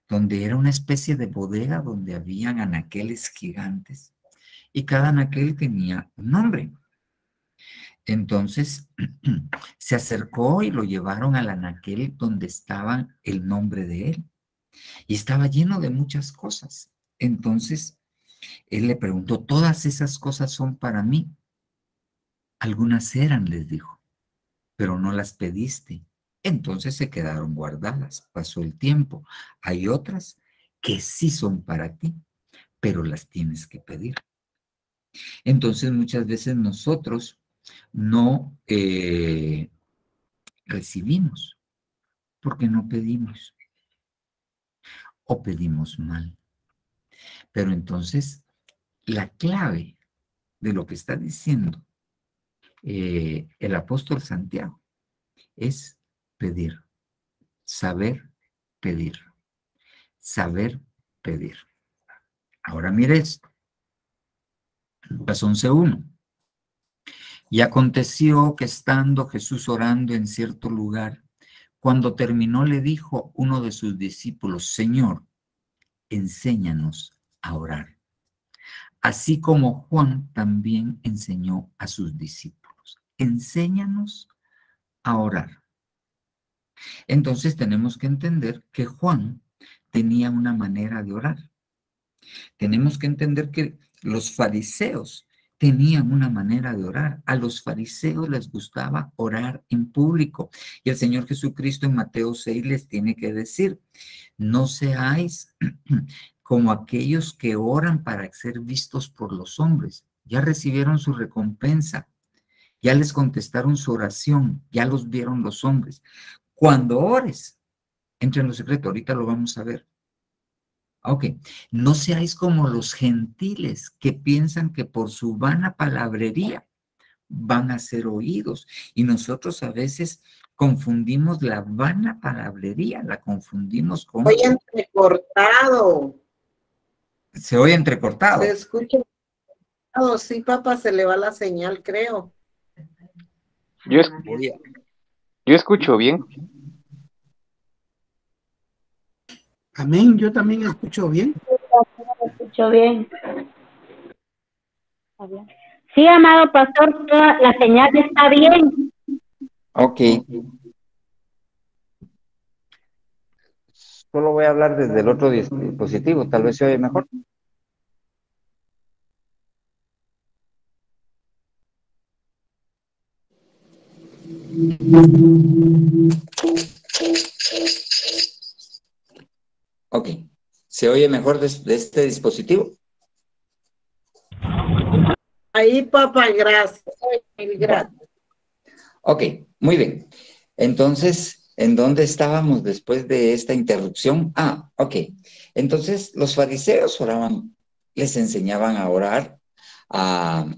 donde era una especie de bodega donde habían anaqueles gigantes, y cada anaquel tenía un nombre. Entonces se acercó y lo llevaron al anaquel donde estaba el nombre de él, y estaba lleno de muchas cosas. Entonces él le preguntó, ¿todas esas cosas son para mí? Algunas eran, les dijo, pero no las pediste. Entonces se quedaron guardadas. Pasó el tiempo. Hay otras que sí son para ti, pero las tienes que pedir. Entonces muchas veces nosotros no recibimos porque no pedimos o pedimos mal. Pero entonces la clave de lo que está diciendo el apóstol Santiago es pedir, saber pedir, saber pedir. Ahora mire esto, Lucas 11:1. Y aconteció que estando Jesús orando en cierto lugar, cuando terminó le dijo uno de sus discípulos, Señor, enséñanos a orar, así como Juan también enseñó a sus discípulos. Enséñanos a orar. Entonces tenemos que entender que Juan tenía una manera de orar. Tenemos que entender que los fariseos tenían una manera de orar. A los fariseos les gustaba orar en público. Y el Señor Jesucristo en Mateo 6 les tiene que decir, no seáis como aquellos que oran para ser vistos por los hombres. Ya recibieron su recompensa. Ya les contestaron su oración. Ya los vieron los hombres. Cuando ores, entra en lo secreto. Ahorita lo vamos a ver. Ok, no seáis como los gentiles que piensan que por su vana palabrería van a ser oídos. Y nosotros a veces confundimos la vana palabrería, la confundimos con... Oye, entrecortado. Se oye entrecortado. Se escucha. Sí, papá, se le va la señal, creo. Yo escucho bien. Amén, yo también escucho bien. Escucho bien. Sí, amado pastor, toda la señal está bien. Ok. Solo voy a hablar desde el otro dispositivo, tal vez se oye mejor. Ok, ¿se oye mejor de este dispositivo? Ahí, papá, gracias. Gracias. Ok, muy bien. Entonces, ¿en dónde estábamos después de esta interrupción? Ah, ok. Entonces, los fariseos oraban, les enseñaban a orar a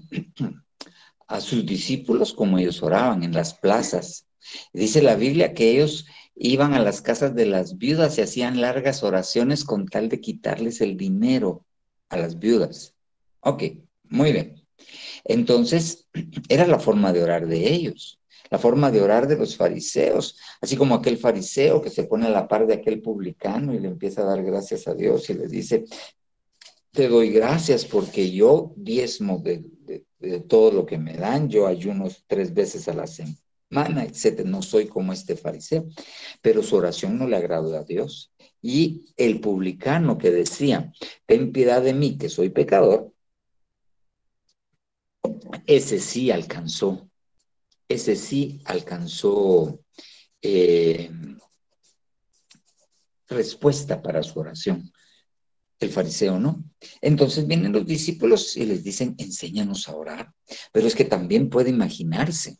sus discípulos como ellos oraban en las plazas. Dice la Biblia que ellos iban a las casas de las viudas y hacían largas oraciones con tal de quitarles el dinero a las viudas. Ok, muy bien. Entonces, era la forma de orar de ellos, la forma de orar de los fariseos, así como aquel fariseo que se pone a la par de aquel publicano y le empieza a dar gracias a Dios y le dice, te doy gracias porque yo diezmo de todo lo que me dan, yo ayuno 3 veces a la semana, etcétera. No soy como este fariseo, pero su oración no le agradó a Dios. Y el publicano que decía, ten piedad de mí que soy pecador, ese sí alcanzó respuesta para su oración. el fariseo no. Entonces vienen los discípulos y les dicen, enséñanos a orar. Pero es que también puede imaginarse.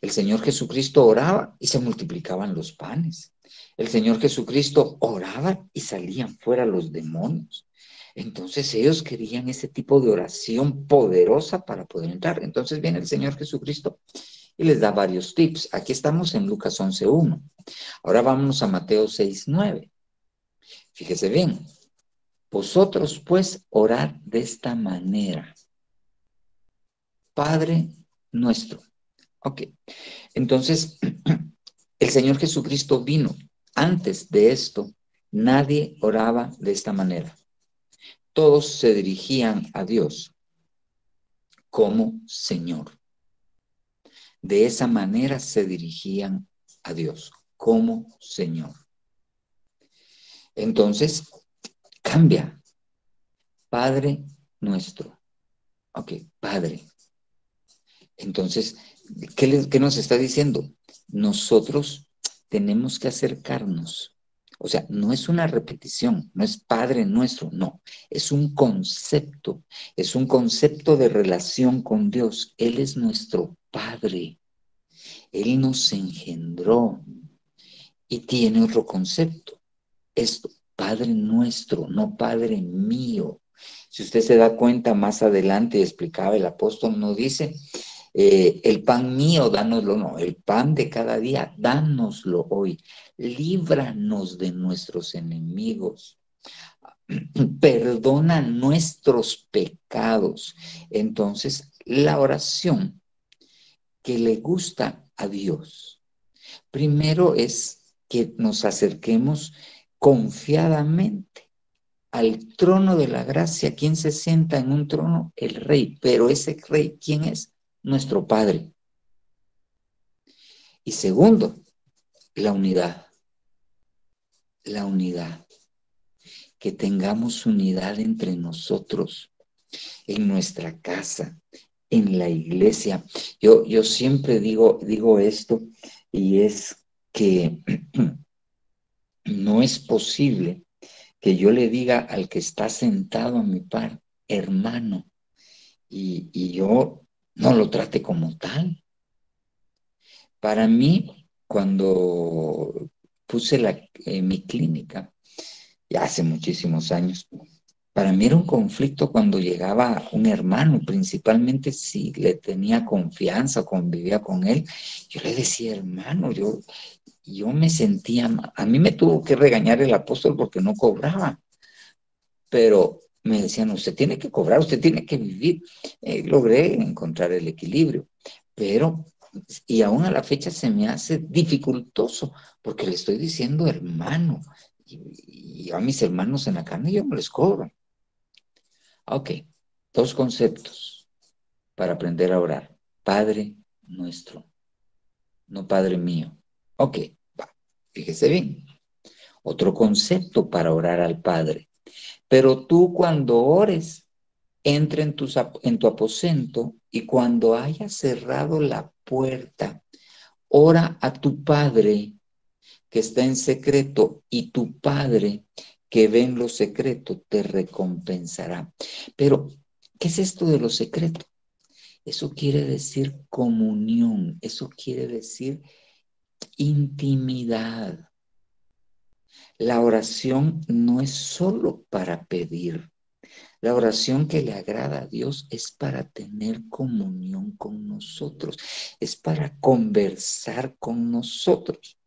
El Señor Jesucristo oraba y se multiplicaban los panes. El Señor Jesucristo oraba y salían fuera los demonios. Entonces ellos querían ese tipo de oración poderosa para poder entrar. Entonces viene el Señor Jesucristo y les da varios tips. Aquí estamos en Lucas 11:1. Ahora vámonos a Mateo 6:9. Fíjese bien. Vosotros pues orad de esta manera. Padre nuestro. Ok. Entonces, el Señor Jesucristo vino. Antes de esto, nadie oraba de esta manera. Todos se dirigían a Dios como Señor. De esa manera se dirigían a Dios como Señor. Entonces, cambia. Padre nuestro. Ok, Padre. Entonces, ¿qué nos está diciendo? Nosotros tenemos que acercarnos. O sea, no es una repetición, no es Padre nuestro, no. Es un concepto de relación con Dios. Él es nuestro Padre. Él nos engendró y tiene otro concepto. Esto, Padre nuestro, no Padre mío. Si usted se da cuenta, más adelante explicaba el apóstol, no dice, el pan mío, dánoslo, no, el pan de cada día, dánoslo hoy. Líbranos de nuestros enemigos. Perdona nuestros pecados. Entonces, la oración que le gusta a Dios, primero es que nos acerquemos confiadamente al trono de la gracia. ¿Quién se sienta en un trono? El Rey. Pero ese Rey, ¿quién es? Nuestro Padre. Y segundo, la unidad. La unidad. Que tengamos unidad entre nosotros, en nuestra casa, en la iglesia. Yo siempre digo esto, y es que no es posible que yo le diga al que está sentado a mi par, hermano, y yo no lo trate como tal. Para mí, cuando puse mi clínica, ya hace muchísimos años, para mí era un conflicto cuando llegaba un hermano, principalmente si le tenía confianza, convivía con él. Yo le decía, hermano, yo me sentía, a mí me tuvo que regañar el apóstol porque no cobraba, pero me decían, usted tiene que cobrar, usted tiene que vivir. Logré encontrar el equilibrio, pero, y aún a la fecha se me hace dificultoso, porque le estoy diciendo hermano, y a mis hermanos en la carne yo no les cobro. Ok, 2 conceptos para aprender a orar. Padre nuestro, no Padre mío. Ok, va, fíjese bien. Otro concepto para orar al Padre. Pero tú cuando ores, entra en tu aposento y cuando hayas cerrado la puerta, ora a tu Padre que está en secreto, y tu Padre que ve en lo secreto te recompensará. Pero, ¿qué es esto de lo secreto? Eso quiere decir comunión, eso quiere decir intimidad. La oración no es solo para pedir. La oración que le agrada a Dios es para tener comunión con nosotros, es para conversar con nosotros.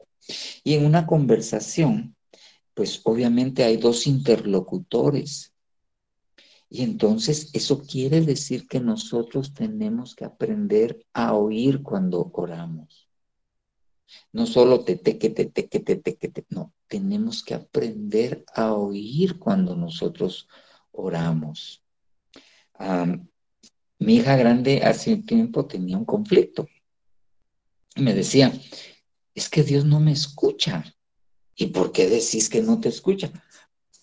Y en una conversación, pues obviamente hay 2 interlocutores. Y entonces eso quiere decir que nosotros tenemos que aprender a oír cuando oramos. No solo no, tenemos que aprender a oír cuando nosotros oramos. Mi hija grande hace un tiempo tenía un conflicto. Y me decía, es que Dios no me escucha. ¿Y por qué decís que no te escucha?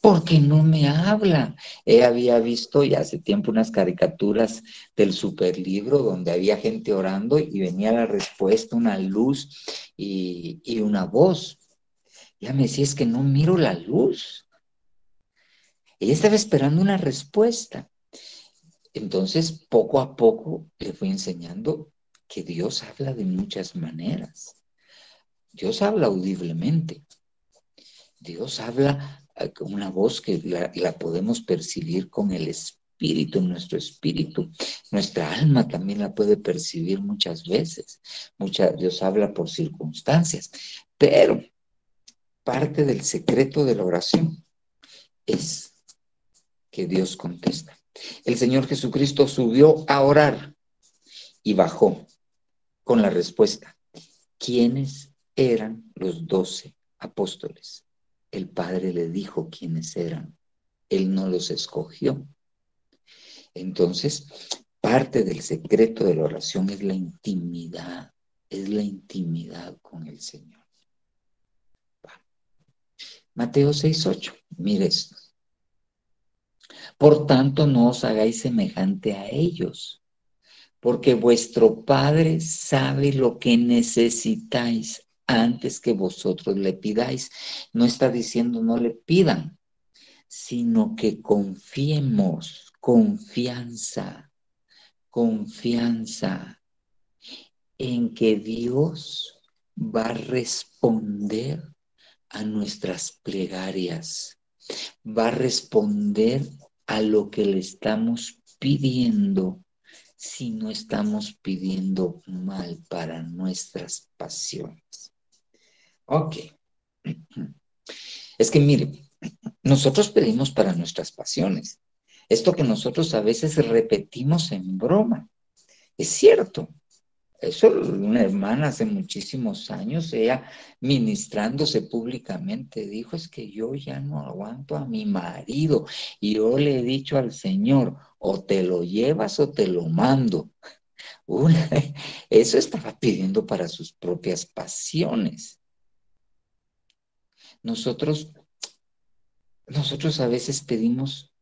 Porque no me habla. Ella había visto ya hace tiempo unas caricaturas del superlibro donde había gente orando y venía la respuesta, una luz y una voz. Ya me decía, es que no miro la luz. Ella estaba esperando una respuesta. Entonces, poco a poco le fui enseñando que Dios habla de muchas maneras. Dios habla audiblemente. Dios habla con una voz que la podemos percibir con el espíritu, nuestro espíritu. Nuestra alma también la puede percibir muchas veces. Dios habla por circunstancias. Pero parte del secreto de la oración es que Dios contesta. El Señor Jesucristo subió a orar y bajó con la respuesta. ¿Quiénes eran los 12 apóstoles? El Padre le dijo quiénes eran. Él no los escogió. Entonces, parte del secreto de la oración es la intimidad con el Señor. Mateo 6:8, mire esto. Por tanto, no os hagáis semejante a ellos, porque vuestro Padre sabe lo que necesitáis antes que vosotros le pidáis. No está diciendo no le pidan, sino que confiemos, confianza en que Dios va a responder a nuestras plegarias, va a responder a lo que le estamos pidiendo, si no estamos pidiendo mal para nuestras pasiones. Ok. Es que mire, nosotros pedimos para nuestras pasiones. Esto que nosotros a veces repetimos en broma, es cierto. Eso una hermana hace muchísimos años, ella ministrándose públicamente, dijo, es que yo ya no aguanto a mi marido y yo le he dicho al Señor, o te lo llevas o te lo mando. Eso estaba pidiendo para sus propias pasiones. Nosotros a veces pedimos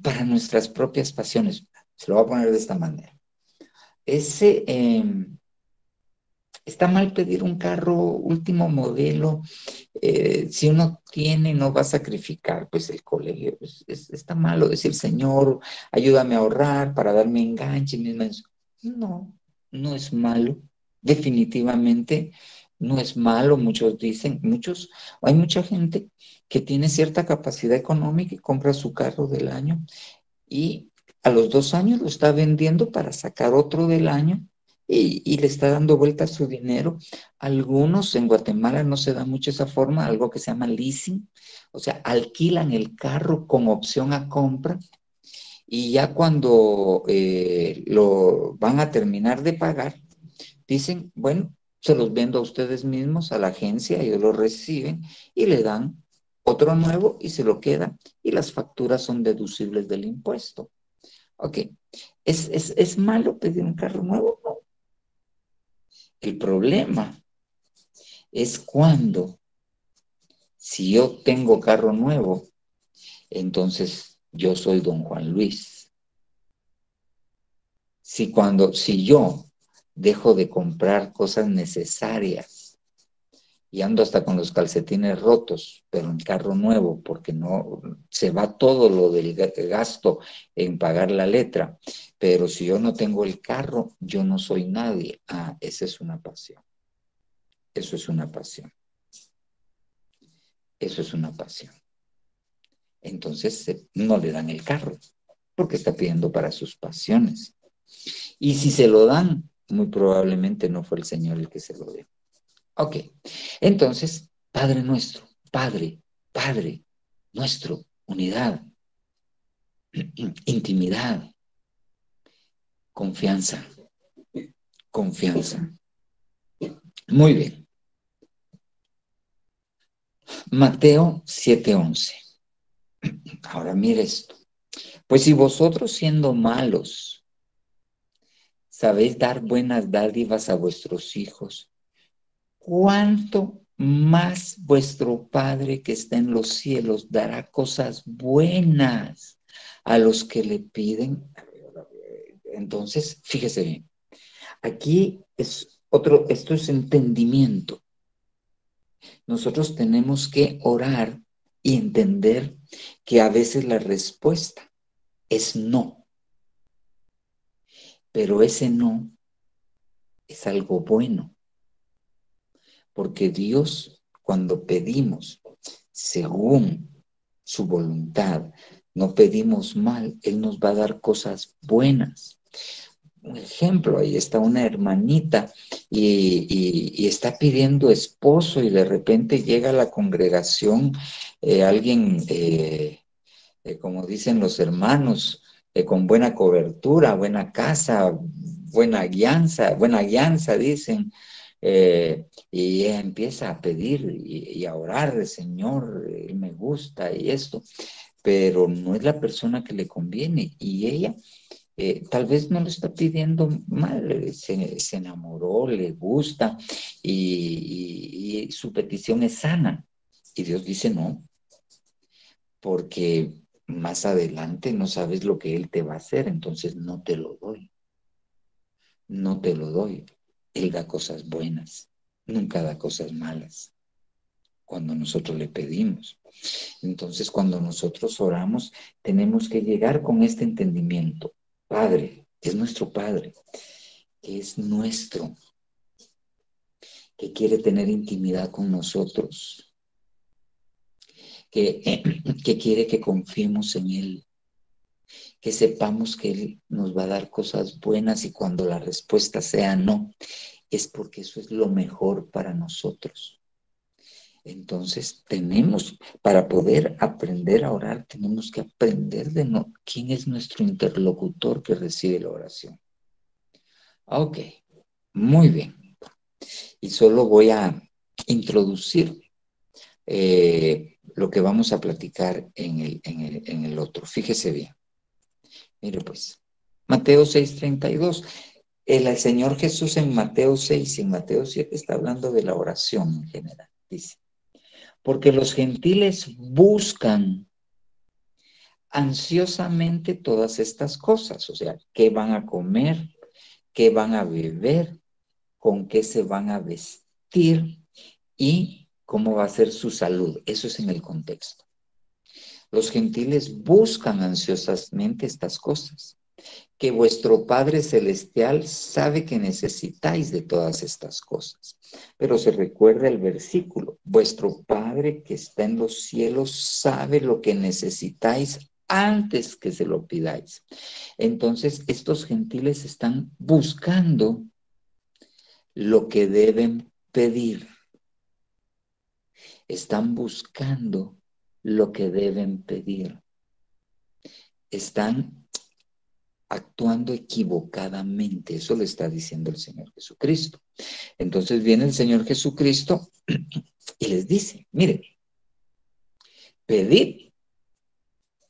para nuestras propias pasiones. Se lo voy a poner de esta manera. Está mal pedir un carro último modelo. Si uno tiene, no va a sacrificar pues el colegio. Está malo decir, Señor, ayúdame a ahorrar para darme enganche. No, no es malo. Definitivamente no es malo. Muchos dicen, hay mucha gente que tiene cierta capacidad económica y compra su carro del año y a los 2 años lo está vendiendo para sacar otro del año y le está dando vuelta a su dinero. Algunos en Guatemala no se da mucho esa forma, algo que se llama leasing, o sea, alquilan el carro con opción a compra y ya cuando lo van a terminar de pagar, dicen, bueno, se los vendo a ustedes mismos, a la agencia, ellos lo reciben y le dan otro nuevo y se lo quedan y las facturas son deducibles del impuesto. Ok, ¿es malo pedir un carro nuevo? No. El problema es cuando, si yo tengo carro nuevo, entonces yo soy don Juan Luis. Si yo dejo de comprar cosas necesarias y ando hasta con los calcetines rotos, pero en carro nuevo, porque no se va todo lo del gasto en pagar la letra, pero si yo no tengo el carro, yo no soy nadie. Esa es una pasión. Eso es una pasión. Eso es una pasión. Entonces no le dan el carro, porque está pidiendo para sus pasiones. Y si se lo dan, muy probablemente no fue el Señor el que se lo dio. Ok, entonces, Padre nuestro, Padre nuestro, unidad, intimidad, confianza. Muy bien. Mateo 7:11. Ahora mire esto. Pues si vosotros siendo malos sabéis dar buenas dádivas a vuestros hijos, ¿cuánto más vuestro Padre que está en los cielos dará cosas buenas a los que le piden? Entonces, fíjese bien, aquí esto es entendimiento. Nosotros tenemos que orar y entender que a veces la respuesta es no. Pero ese no es algo bueno. Porque Dios, cuando pedimos según su voluntad, no pedimos mal, Él nos va a dar cosas buenas. Un ejemplo, ahí está una hermanita y está pidiendo esposo y de repente llega a la congregación alguien, como dicen los hermanos, con buena cobertura, buena casa, buena guianza, dicen. Y ella empieza a pedir y a orar, Señor, Él me gusta y esto, pero no es la persona que le conviene. Y ella tal vez no lo está pidiendo mal, se enamoró, le gusta y su petición es sana. Y Dios dice no, porque más adelante no sabes lo que Él te va a hacer, entonces no te lo doy. No te lo doy. Él da cosas buenas, nunca da cosas malas cuando nosotros le pedimos. Entonces, cuando nosotros oramos, tenemos que llegar con este entendimiento. Padre, es nuestro Padre, que es nuestro, que quiere tener intimidad con nosotros, que quiere que confiemos en Él, que sepamos que Él nos va a dar cosas buenas y cuando la respuesta sea no, es porque eso es lo mejor para nosotros. Entonces para poder aprender a orar, tenemos que aprender de quién es nuestro interlocutor que recibe la oración. Ok, muy bien. Y solo voy a introducir lo que vamos a platicar en el otro. Fíjese bien. Mire pues, Mateo 6:32. El Señor Jesús en Mateo 6 y en Mateo 7 está hablando de la oración en general. Dice, porque los gentiles buscan ansiosamente todas estas cosas, o sea, qué van a comer, qué van a beber, con qué se van a vestir y cómo va a ser su salud. Eso es en el contexto. Los gentiles buscan ansiosamente estas cosas, que vuestro Padre Celestial sabe que necesitáis de todas estas cosas. Pero se recuerda el versículo, vuestro Padre que está en los cielos sabe lo que necesitáis antes que se lo pidáis. Entonces, estos gentiles están buscando lo que deben pedir. Están buscando lo que deben pedir. Están actuando equivocadamente. Eso le está diciendo el Señor Jesucristo. Entonces viene el Señor Jesucristo y les dice, miren, pedid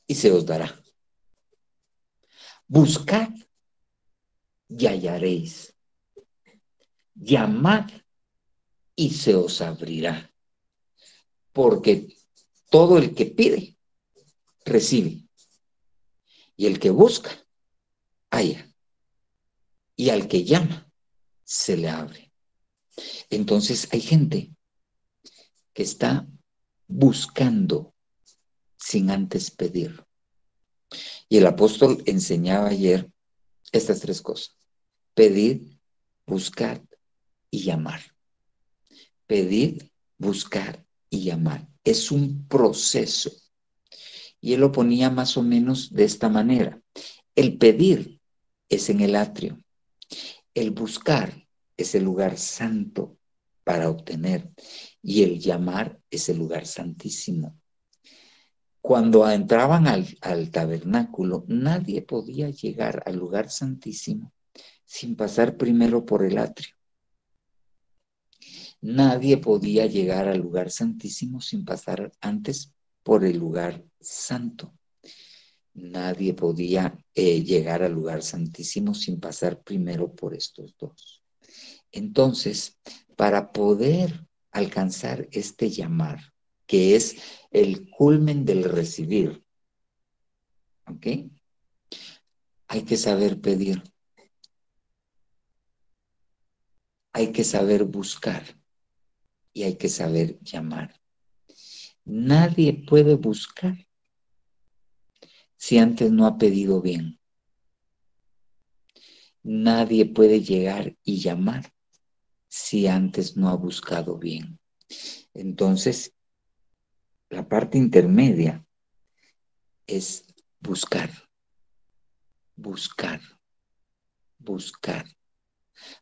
y se os dará. Buscad y hallaréis. Llamad y se os abrirá. Porque todo el que pide, recibe. Y el que busca, halla. Y al que llama, se le abre. Entonces hay gente que está buscando sin antes pedir. Y el apóstol enseñaba ayer estas tres cosas. Pedir, buscar y llamar. Pedir, buscar y llamar. Es un proceso. Y él lo ponía más o menos de esta manera. El pedir es en el atrio. El buscar es el lugar santo para obtener. Y el llamar es el lugar santísimo. Cuando entraban al tabernáculo, nadie podía llegar al lugar santísimo sin pasar primero por el atrio. Nadie podía llegar al lugar santísimo sin pasar antes por el lugar santo. Nadie podía llegar al lugar santísimo sin pasar primero por estos dos. Entonces, para poder alcanzar este llamar, que es el culmen del recibir, ¿ok? Hay que saber pedir. Hay que saber buscar y hay que saber llamar. Nadie puede buscar si antes no ha pedido bien. Nadie puede llegar y llamar si antes no ha buscado bien. Entonces, la parte intermedia es buscar, buscar, buscar.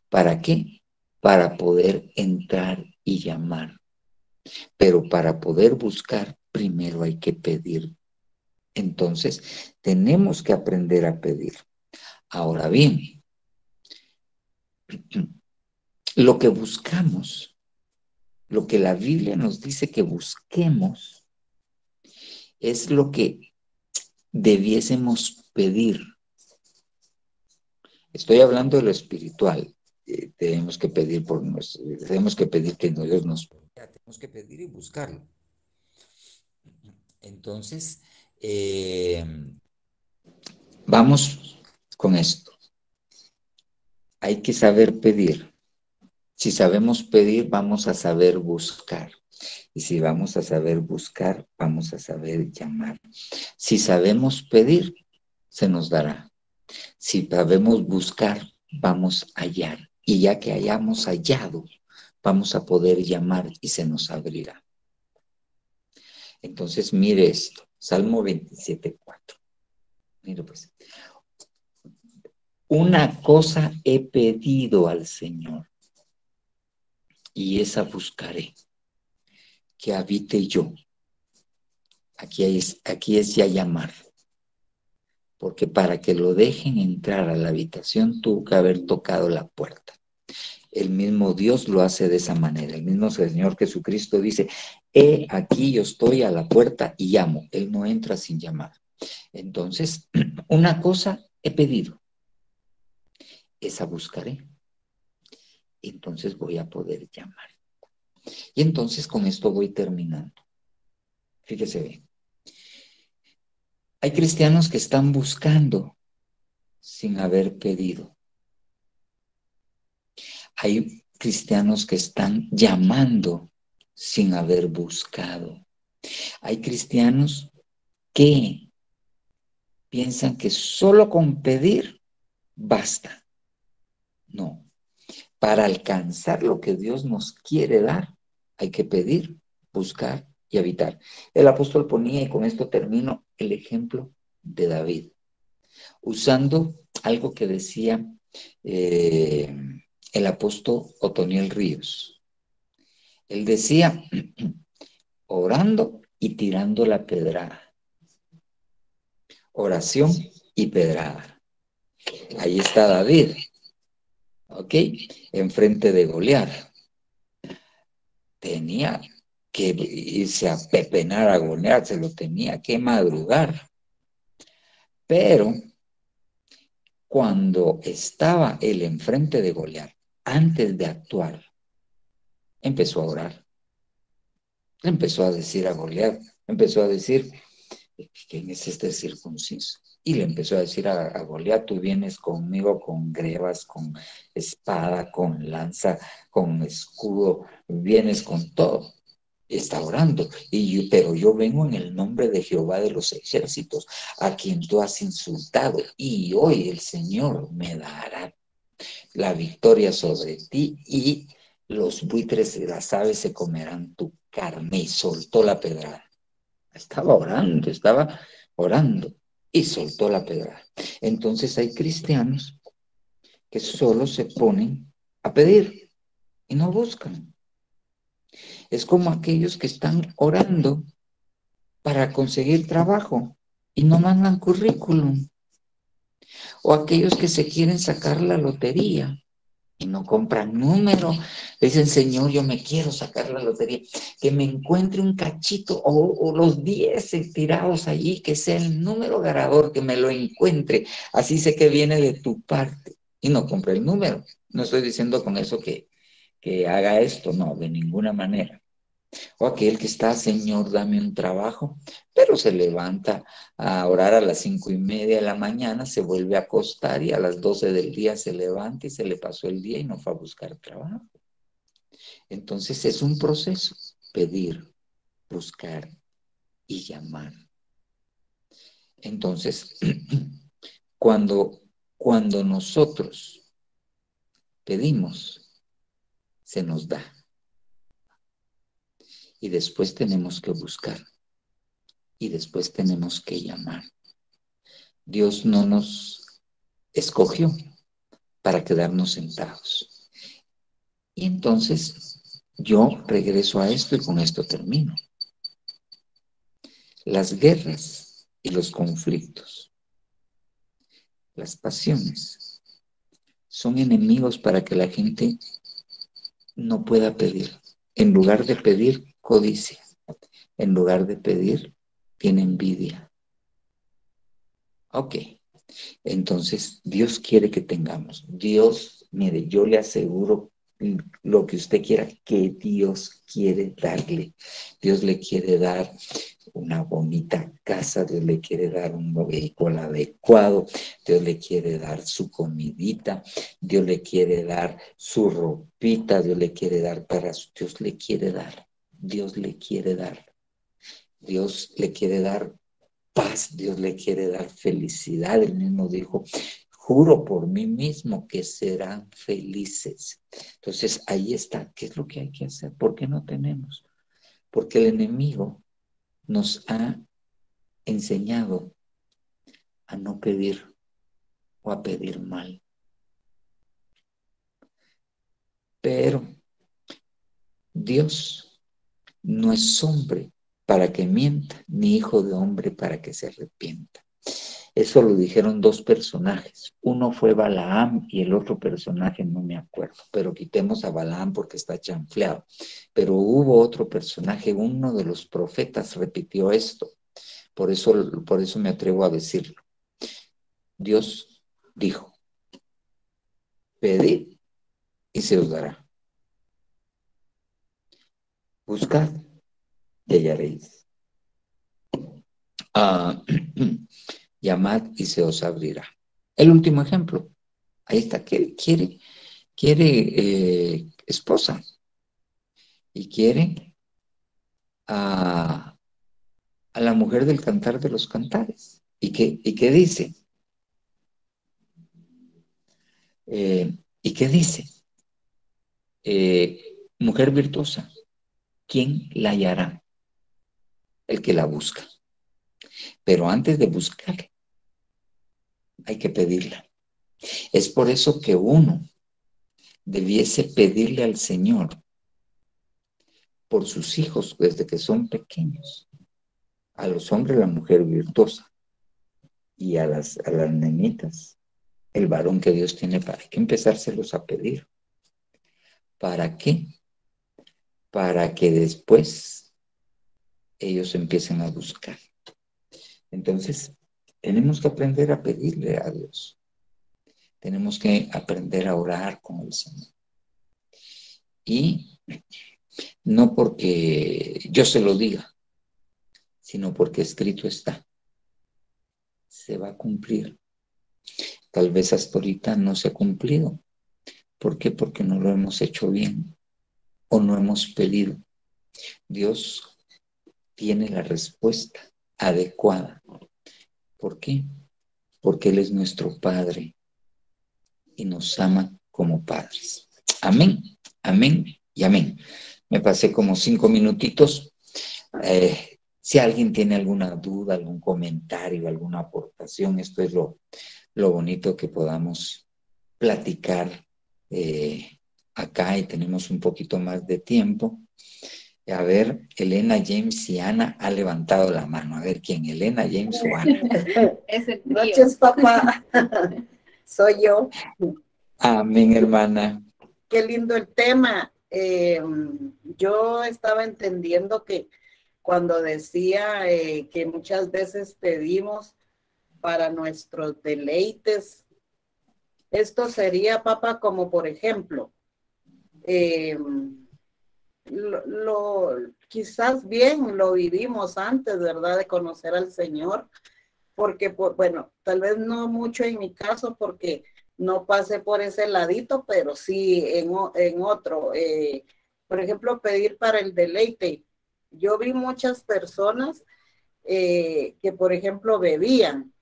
¿Para qué? Para poder entrar y llamar. Pero para poder buscar, primero hay que pedir. Entonces, tenemos que aprender a pedir. Ahora bien, lo que buscamos, lo que la Biblia nos dice que busquemos, es lo que debiésemos pedir. Estoy hablando de lo espiritual. Tenemos que pedir tenemos que pedir que Dios nos... Tenemos que pedir y buscarlo. Entonces, vamos con esto. Hay que saber pedir. Si sabemos pedir, vamos a saber buscar. Y si vamos a saber buscar, vamos a saber llamar. Si sabemos pedir, se nos dará. Si sabemos buscar, vamos a hallar. Y ya que hayamos hallado, vamos a poder llamar y se nos abrirá. Entonces, mire esto. Salmo 27:4. Mire pues. Una cosa he pedido al Señor, y esa buscaré, que habite yo. Aquí es ya llamar. Porque para que lo dejen entrar a la habitación tuvo que haber tocado la puerta. El mismo Dios lo hace de esa manera. El mismo Señor Jesucristo dice, he aquí yo estoy a la puerta y llamo. Él no entra sin llamar. Entonces, una cosa he pedido, esa buscaré. Entonces voy a poder llamar. Y entonces con esto voy terminando. Fíjese bien. Hay cristianos que están buscando sin haber pedido. Hay cristianos que están llamando sin haber buscado. Hay cristianos que piensan que solo con pedir basta. No. Para alcanzar lo que Dios nos quiere dar, hay que pedir, buscar y habitar. El apóstol ponía, y con esto termino, el ejemplo de David, usando algo que decía el apóstol Otoniel Ríos. Él decía, orando y tirando la pedrada. Oración y pedrada. Ahí está David, ¿ok? Enfrente de Goliat. Tenía que irse a pepenar a Goliat, se lo tenía que madrugar. Pero cuando estaba él enfrente de Goliat, antes de actuar, empezó a orar. Empezó a decir a Goliat, empezó a decir, ¿quién es este circunciso? Y le empezó a decir a Goliat, tú vienes conmigo con grebas, con espada, con lanza, con escudo, vienes con todo. Está orando, pero yo vengo en el nombre de Jehová de los ejércitos, a quien tú has insultado, y hoy el Señor me dará la victoria sobre ti, y los buitres y las aves se comerán tu carne. Y soltó la pedrada. Estaba orando y soltó la pedrada. Entonces hay cristianos que solo se ponen a pedir y no buscan. Es como aquellos que están orando para conseguir trabajo y no mandan currículum. O aquellos que se quieren sacar la lotería y no compran número. Dicen, Señor, yo me quiero sacar la lotería. Que me encuentre un cachito o los 10 tirados allí, que sea el número ganador, que me lo encuentre. Así sé que viene de tu parte. Y no compra el número. No estoy diciendo con eso que haga esto, no, de ninguna manera. O aquel que está, Señor, dame un trabajo, pero se levanta a orar a las 5:30 de la mañana, se vuelve a acostar y a las 12 del día se levanta y se le pasó el día y no fue a buscar trabajo. Entonces es un proceso, pedir, buscar y llamar. Entonces, cuando nosotros pedimos, se nos da. Y después tenemos que buscar. Y después tenemos que llamar. Dios no nos escogió para quedarnos sentados. Y entonces yo regreso a esto y con esto termino. Las guerras y los conflictos, las pasiones, son enemigos para que la gente no pueda pedir. En lugar de pedir, codicia. En lugar de pedir, tiene envidia. Ok. Entonces, Dios quiere que tengamos. Dios, mire, yo le aseguro lo que usted quiera, que Dios quiere darle. Dios le quiere dar una bonita casa, Dios le quiere dar un vehículo adecuado, Dios le quiere dar su comidita, Dios le quiere dar su ropita, Dios le quiere dar Dios le quiere dar, Dios le quiere dar, Dios le quiere dar paz, Dios le quiere dar felicidad. Él mismo dijo, juro por mí mismo que serán felices. Entonces ahí está, ¿qué es lo que hay que hacer? ¿Por qué no tenemos? Porque el enemigo nos ha enseñado a no pedir o a pedir mal. Pero Dios no es hombre para que mienta, ni hijo de hombre para que se arrepienta. Eso lo dijeron dos personajes. Uno fue Balaam y el otro personaje no me acuerdo, pero quitemos a Balaam porque está chanfleado. Pero hubo otro personaje, uno de los profetas repitió esto. Por eso me atrevo a decirlo. Dios dijo, pedid y se os dará. Buscad y hallaréis. Llamad y se os abrirá. El último ejemplo. Ahí está, que quiere esposa y quiere a la mujer del Cantar de los Cantares. ¿Y qué dice? ¿Y qué dice? Mujer virtuosa, ¿quién la hallará? El que la busca. Pero antes de buscar, hay que pedirla. Es por eso que uno debiese pedirle al Señor por sus hijos desde que son pequeños. A los hombres la mujer virtuosa y a las nenitas el varón que Dios tiene. ¿Para qué empezárselos a pedir? ¿Para qué? Para que después ellos empiecen a buscar. Entonces, tenemos que aprender a pedirle a Dios. Tenemos que aprender a orar con el Señor. Y no porque yo se lo diga, sino porque escrito está. Se va a cumplir. Tal vez hasta ahorita no se ha cumplido. ¿Por qué? Porque no lo hemos hecho bien o no hemos pedido. Dios tiene la respuesta adecuada. ¿Por qué? Porque Él es nuestro Padre y nos ama como padres. Amén, amén y amén. Me pasé como 5 minutitos. Si alguien tiene alguna duda, algún comentario, alguna aportación, esto es lo bonito que podamos platicar acá y tenemos un poquito más de tiempo. A ver, Elena, James y Ana ha levantado la mano. A ver, ¿quién? Elena, James o Ana. Es el noches, papá. Soy yo. Amén, hermana. Qué lindo el tema. Yo estaba entendiendo que cuando decía que muchas veces pedimos para nuestros deleites, esto sería, papá, como por ejemplo, quizás bien lo vivimos antes, ¿verdad? De conocer al Señor, porque, bueno, tal vez no mucho en mi caso, porque no pasé por ese ladito, pero sí en otro. Por ejemplo, pedir para el deleite. yo vi muchas personas que, por ejemplo, bebían,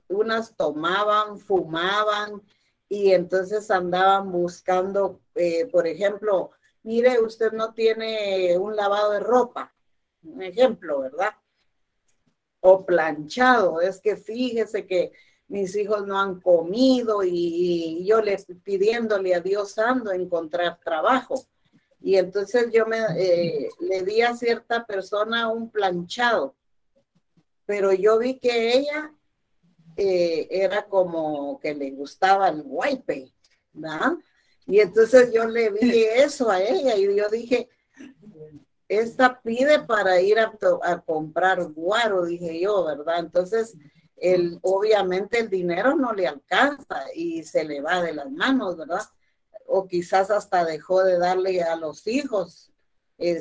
unas tomaban, fumaban, y entonces andaban buscando, por ejemplo, mire, usted no tiene un lavado de ropa, un ejemplo, ¿verdad? O planchado, es que fíjese que mis hijos no han comido y yo les pidiéndole a Dios santo encontrar trabajo. Y entonces yo le di a cierta persona un planchado, pero yo vi que ella era como que le gustaba el wipe, ¿verdad? Y entonces yo le vi eso a ella y yo dije, esta pide para ir a comprar guaro, dije yo, ¿verdad? Entonces, obviamente el dinero no le alcanza y se le va de las manos, ¿verdad? O quizás hasta dejó de darle a los hijos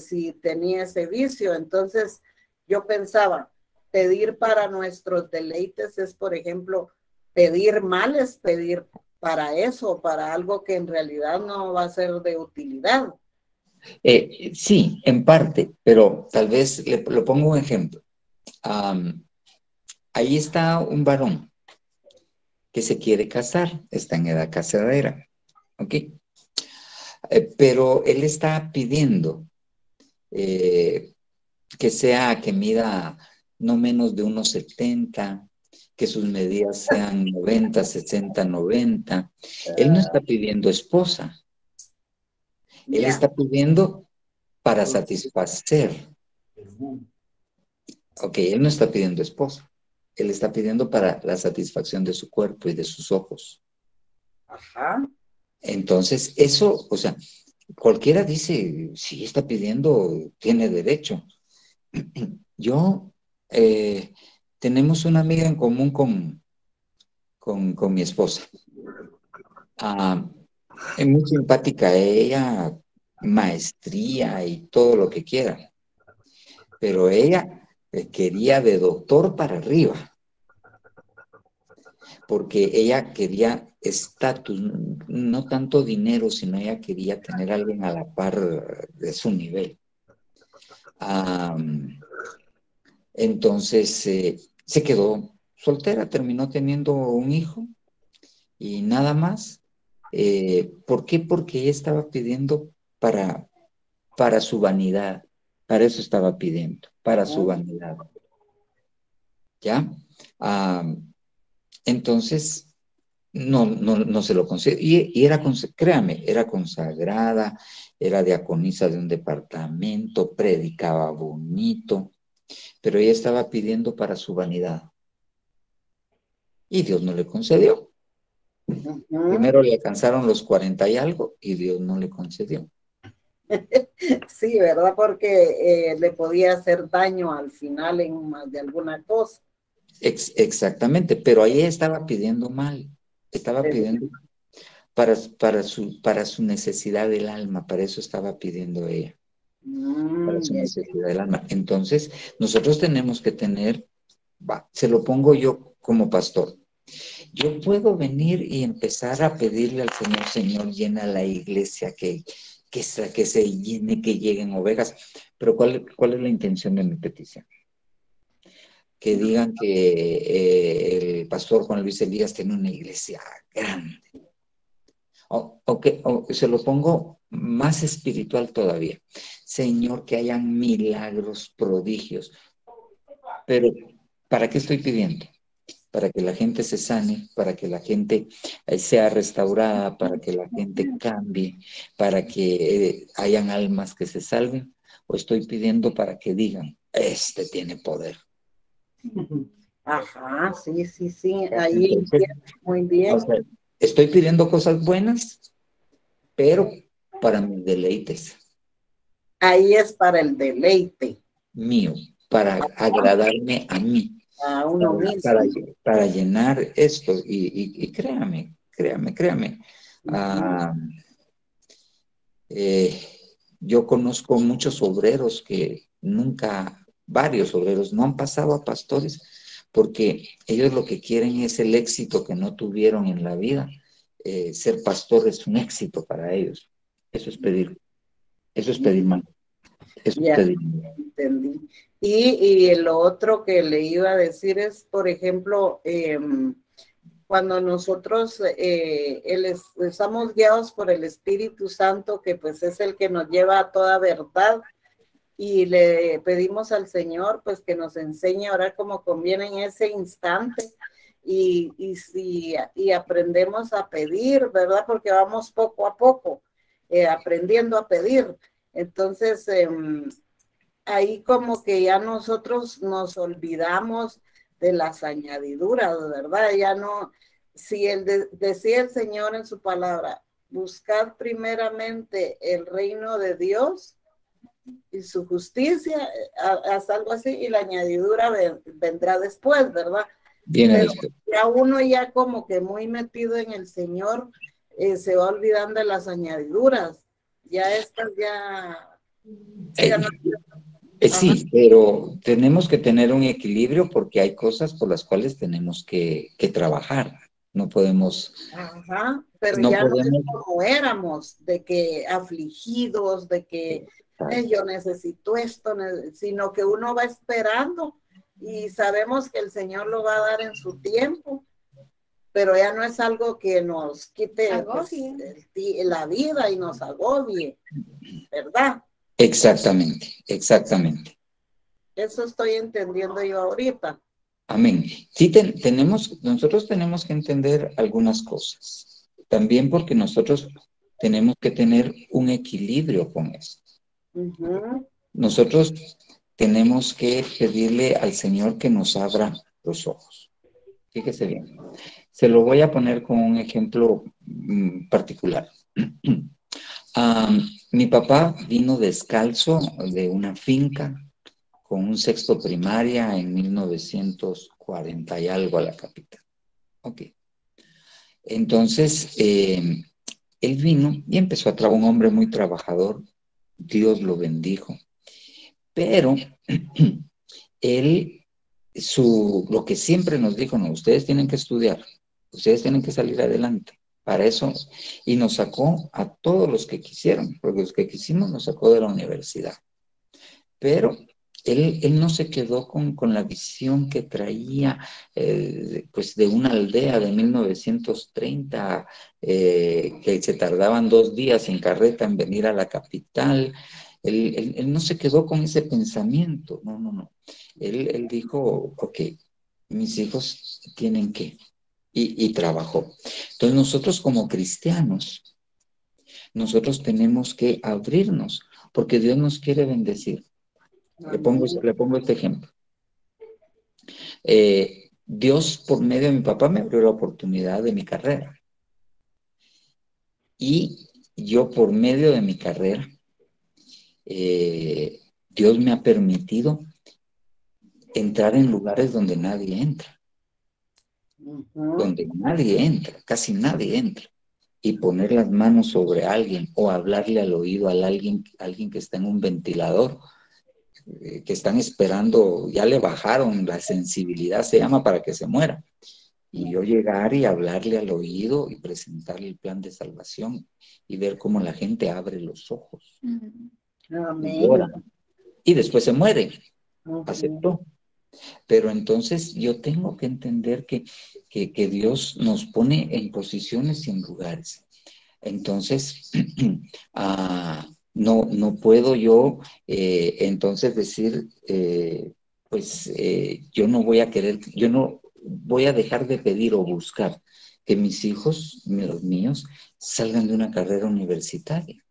si tenía ese vicio. Entonces, yo pensaba, pedir para nuestros deleites es, por ejemplo, pedir mal es pedir para eso, para algo que en realidad no va a ser de utilidad. Sí, en parte, pero tal vez lo pongo un ejemplo. Ahí está un varón que se quiere casar, está en edad casadera, ¿ok? Pero él está pidiendo que mida no menos de 1,70, que sus medidas sean 90, 60, 90. Él no está pidiendo esposa. Él está pidiendo para satisfacer. Ok, él no está pidiendo esposa. Él está pidiendo para la satisfacción de su cuerpo y de sus ojos. Ajá. Entonces, eso, o sea, cualquiera dice, si está pidiendo, tiene derecho. Yo, tenemos una amiga en común con mi esposa. Es muy simpática ella, maestría y todo lo que quiera. Pero ella quería de doctor para arriba. Porque ella quería estatus, no tanto dinero, sino ella quería tener a alguien a la par de su nivel. Entonces se quedó soltera, terminó teniendo un hijo y nada más. ¿Por qué? Porque ella estaba pidiendo para su vanidad, para eso estaba pidiendo, para su vanidad. ¿Ya? Entonces, no se lo concedió. Y era, créame, era consagrada, era diaconisa de un departamento, predicaba bonito, pero ella estaba pidiendo para su vanidad. Y Dios no le concedió. Primero le alcanzaron los 40 y algo y Dios no le concedió. Sí, ¿verdad? Porque le podía hacer daño al final en más de alguna cosa. Exactamente, pero ahí estaba pidiendo mal. Estaba pidiendo para su necesidad del alma, para eso estaba pidiendo ella. Para su necesidad del alma. Entonces, nosotros tenemos que tener, se lo pongo yo como pastor. Yo puedo venir y empezar a pedirle al Señor, Señor, llena la iglesia, que se llene, que lleguen ovejas. Pero ¿cuál es la intención de mi petición? Que digan que el pastor Juan Luis Elías tiene una iglesia grande. Se lo pongo más espiritual todavía. Señor, que hayan milagros, prodigios. Pero, ¿para qué estoy pidiendo? Para que la gente se sane, para que la gente sea restaurada, para que la gente cambie, para que hayan almas que se salven. ¿O estoy pidiendo para que digan, este tiene poder? Ajá, sí. Ahí entonces, muy bien. O sea, estoy pidiendo cosas buenas, pero para mis deleites. Ahí es para el deleite. Mío, para agradarme a mí. A uno mismo. Para llenar esto. Y créame. Yo conozco muchos obreros que varios obreros no han pasado a pastores porque ellos lo que quieren es el éxito que no tuvieron en la vida. Ser pastor es un éxito para ellos. Eso es pedir mal. Eso Ya, te digo. entendí. Y lo otro que le iba a decir es, por ejemplo, cuando nosotros estamos guiados por el Espíritu Santo, que pues es el que nos lleva a toda verdad, y le pedimos al Señor pues que nos enseñe a orar como conviene en ese instante, y aprendemos a pedir, ¿verdad? Porque vamos poco a poco aprendiendo a pedir. Entonces, ahí como que ya nosotros nos olvidamos de las añadiduras, ¿verdad? Ya no, si decía el Señor en su palabra, buscad primeramente el reino de Dios y su justicia, haz algo así, y la añadidura vendrá después, ¿verdad? Viene Pero después. ya uno ya como que muy metido en el Señor, se va olvidando de las añadiduras. Ya estas ya no. Ajá. Sí, pero tenemos que tener un equilibrio porque hay cosas por las cuales tenemos que trabajar. No podemos, Ajá, pero no ya no es podemos. como éramos, de que afligidos, de que yo necesito esto, sino que uno va esperando y sabemos que el Señor lo va a dar en su tiempo, pero ya no es algo que nos quite pues, la vida y nos agobie, ¿verdad? Exactamente, exactamente. Eso estoy entendiendo yo ahorita. Amén. Sí, nosotros tenemos que entender algunas cosas. También porque nosotros tenemos que tener un equilibrio con eso. Nosotros tenemos que pedirle al Señor que nos abra los ojos. Fíjese bien. Se lo voy a poner con un ejemplo particular. Mi papá vino descalzo de una finca con un sexto primaria en 1940 y algo a la capital. Ok. Entonces, él vino y empezó a trabajar, un hombre muy trabajador. Dios lo bendijo. Pero él, lo que siempre nos dijo, no, ustedes tienen que estudiar, ustedes tienen que salir adelante. Para eso, y nos sacó a todos los que quisieron, porque los que quisimos nos sacó de la universidad. Pero él no se quedó con la visión que traía pues de una aldea de 1930, que se tardaban 2 días en carreta en venir a la capital. Él no se quedó con ese pensamiento, no. Él dijo, ok, mis hijos tienen que, y trabajó. Entonces nosotros como cristianos, nosotros tenemos que abrirnos, porque Dios nos quiere bendecir. Le pongo este ejemplo. Dios, por medio de mi papá, me abrió la oportunidad de mi carrera. Y yo, por medio de mi carrera, Dios me ha permitido entrar en lugares donde nadie entra. Donde nadie entra, casi nadie entra. Y poner las manos sobre alguien o hablarle al oído a alguien que está en un ventilador, que están esperando, ya le bajaron la sensibilidad, se llama, para que se muera. Y yo llegar y hablarle al oído y presentarle el plan de salvación y ver cómo la gente abre los ojos. Y llora. Y después se muere. Aceptó. Pero entonces yo tengo que entender que Dios nos pone en posiciones y en lugares. Entonces, no puedo yo entonces decir, yo no voy a querer, yo no voy a dejar de pedir o buscar que mis hijos, los míos, salgan de una carrera universitaria.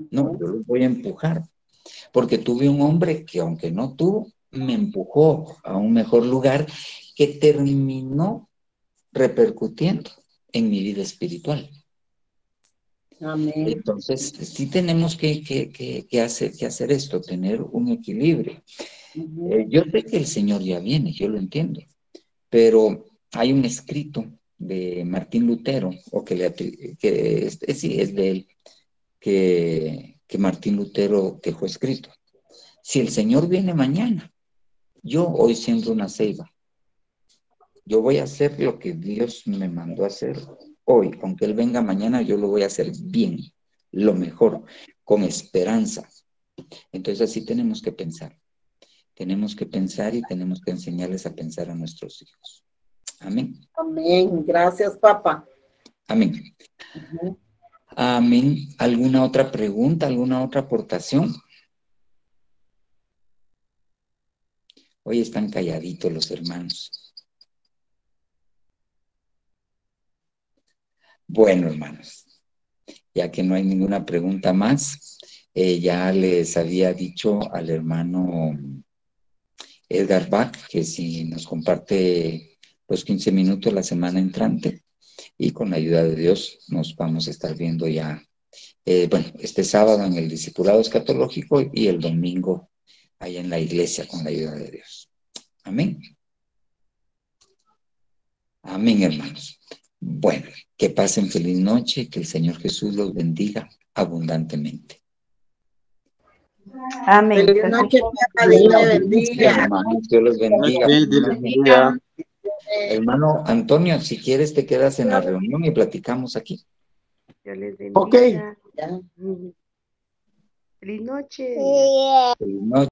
No, yo los voy a empujar, porque tuve un hombre que, aunque no tuvo, me empujó a un mejor lugar que terminó repercutiendo en mi vida espiritual. Amén. Entonces, sí tenemos que hacer esto, tener un equilibrio. Yo sé que el Señor ya viene, yo lo entiendo, pero hay un escrito de Martín Lutero, sí, es de él, que Martín Lutero dejó escrito. Si el Señor viene mañana, yo hoy siembro una ceiba. Yo voy a hacer lo que Dios me mandó a hacer hoy. Aunque Él venga mañana, yo lo voy a hacer bien, lo mejor, con esperanza. Entonces así tenemos que pensar. Tenemos que pensar y tenemos que enseñarles a pensar a nuestros hijos. Amén. Amén. Gracias, papá. Amén. Ujú. Amén. ¿Alguna otra pregunta? ¿Alguna otra aportación? Hoy están calladitos los hermanos. Bueno, hermanos, ya que no hay ninguna pregunta más, ya les había dicho al hermano Edgar Bach que si nos comparte los 15 minutos la semana entrante, y con la ayuda de Dios nos vamos a estar viendo ya, este sábado en el discipulado escatológico y el domingo allá en la iglesia con la ayuda de Dios. Amén. Amén, hermanos. Bueno, que pasen feliz noche, que el Señor Jesús los bendiga abundantemente. Amén. Feliz noche, papá. Dios le bendiga. Hermanos, Dios los bendiga. Hermano Antonio, si quieres te quedas en la reunión y platicamos aquí. Dios les bendiga. Ok. Ya. Feliz noche. Feliz noche.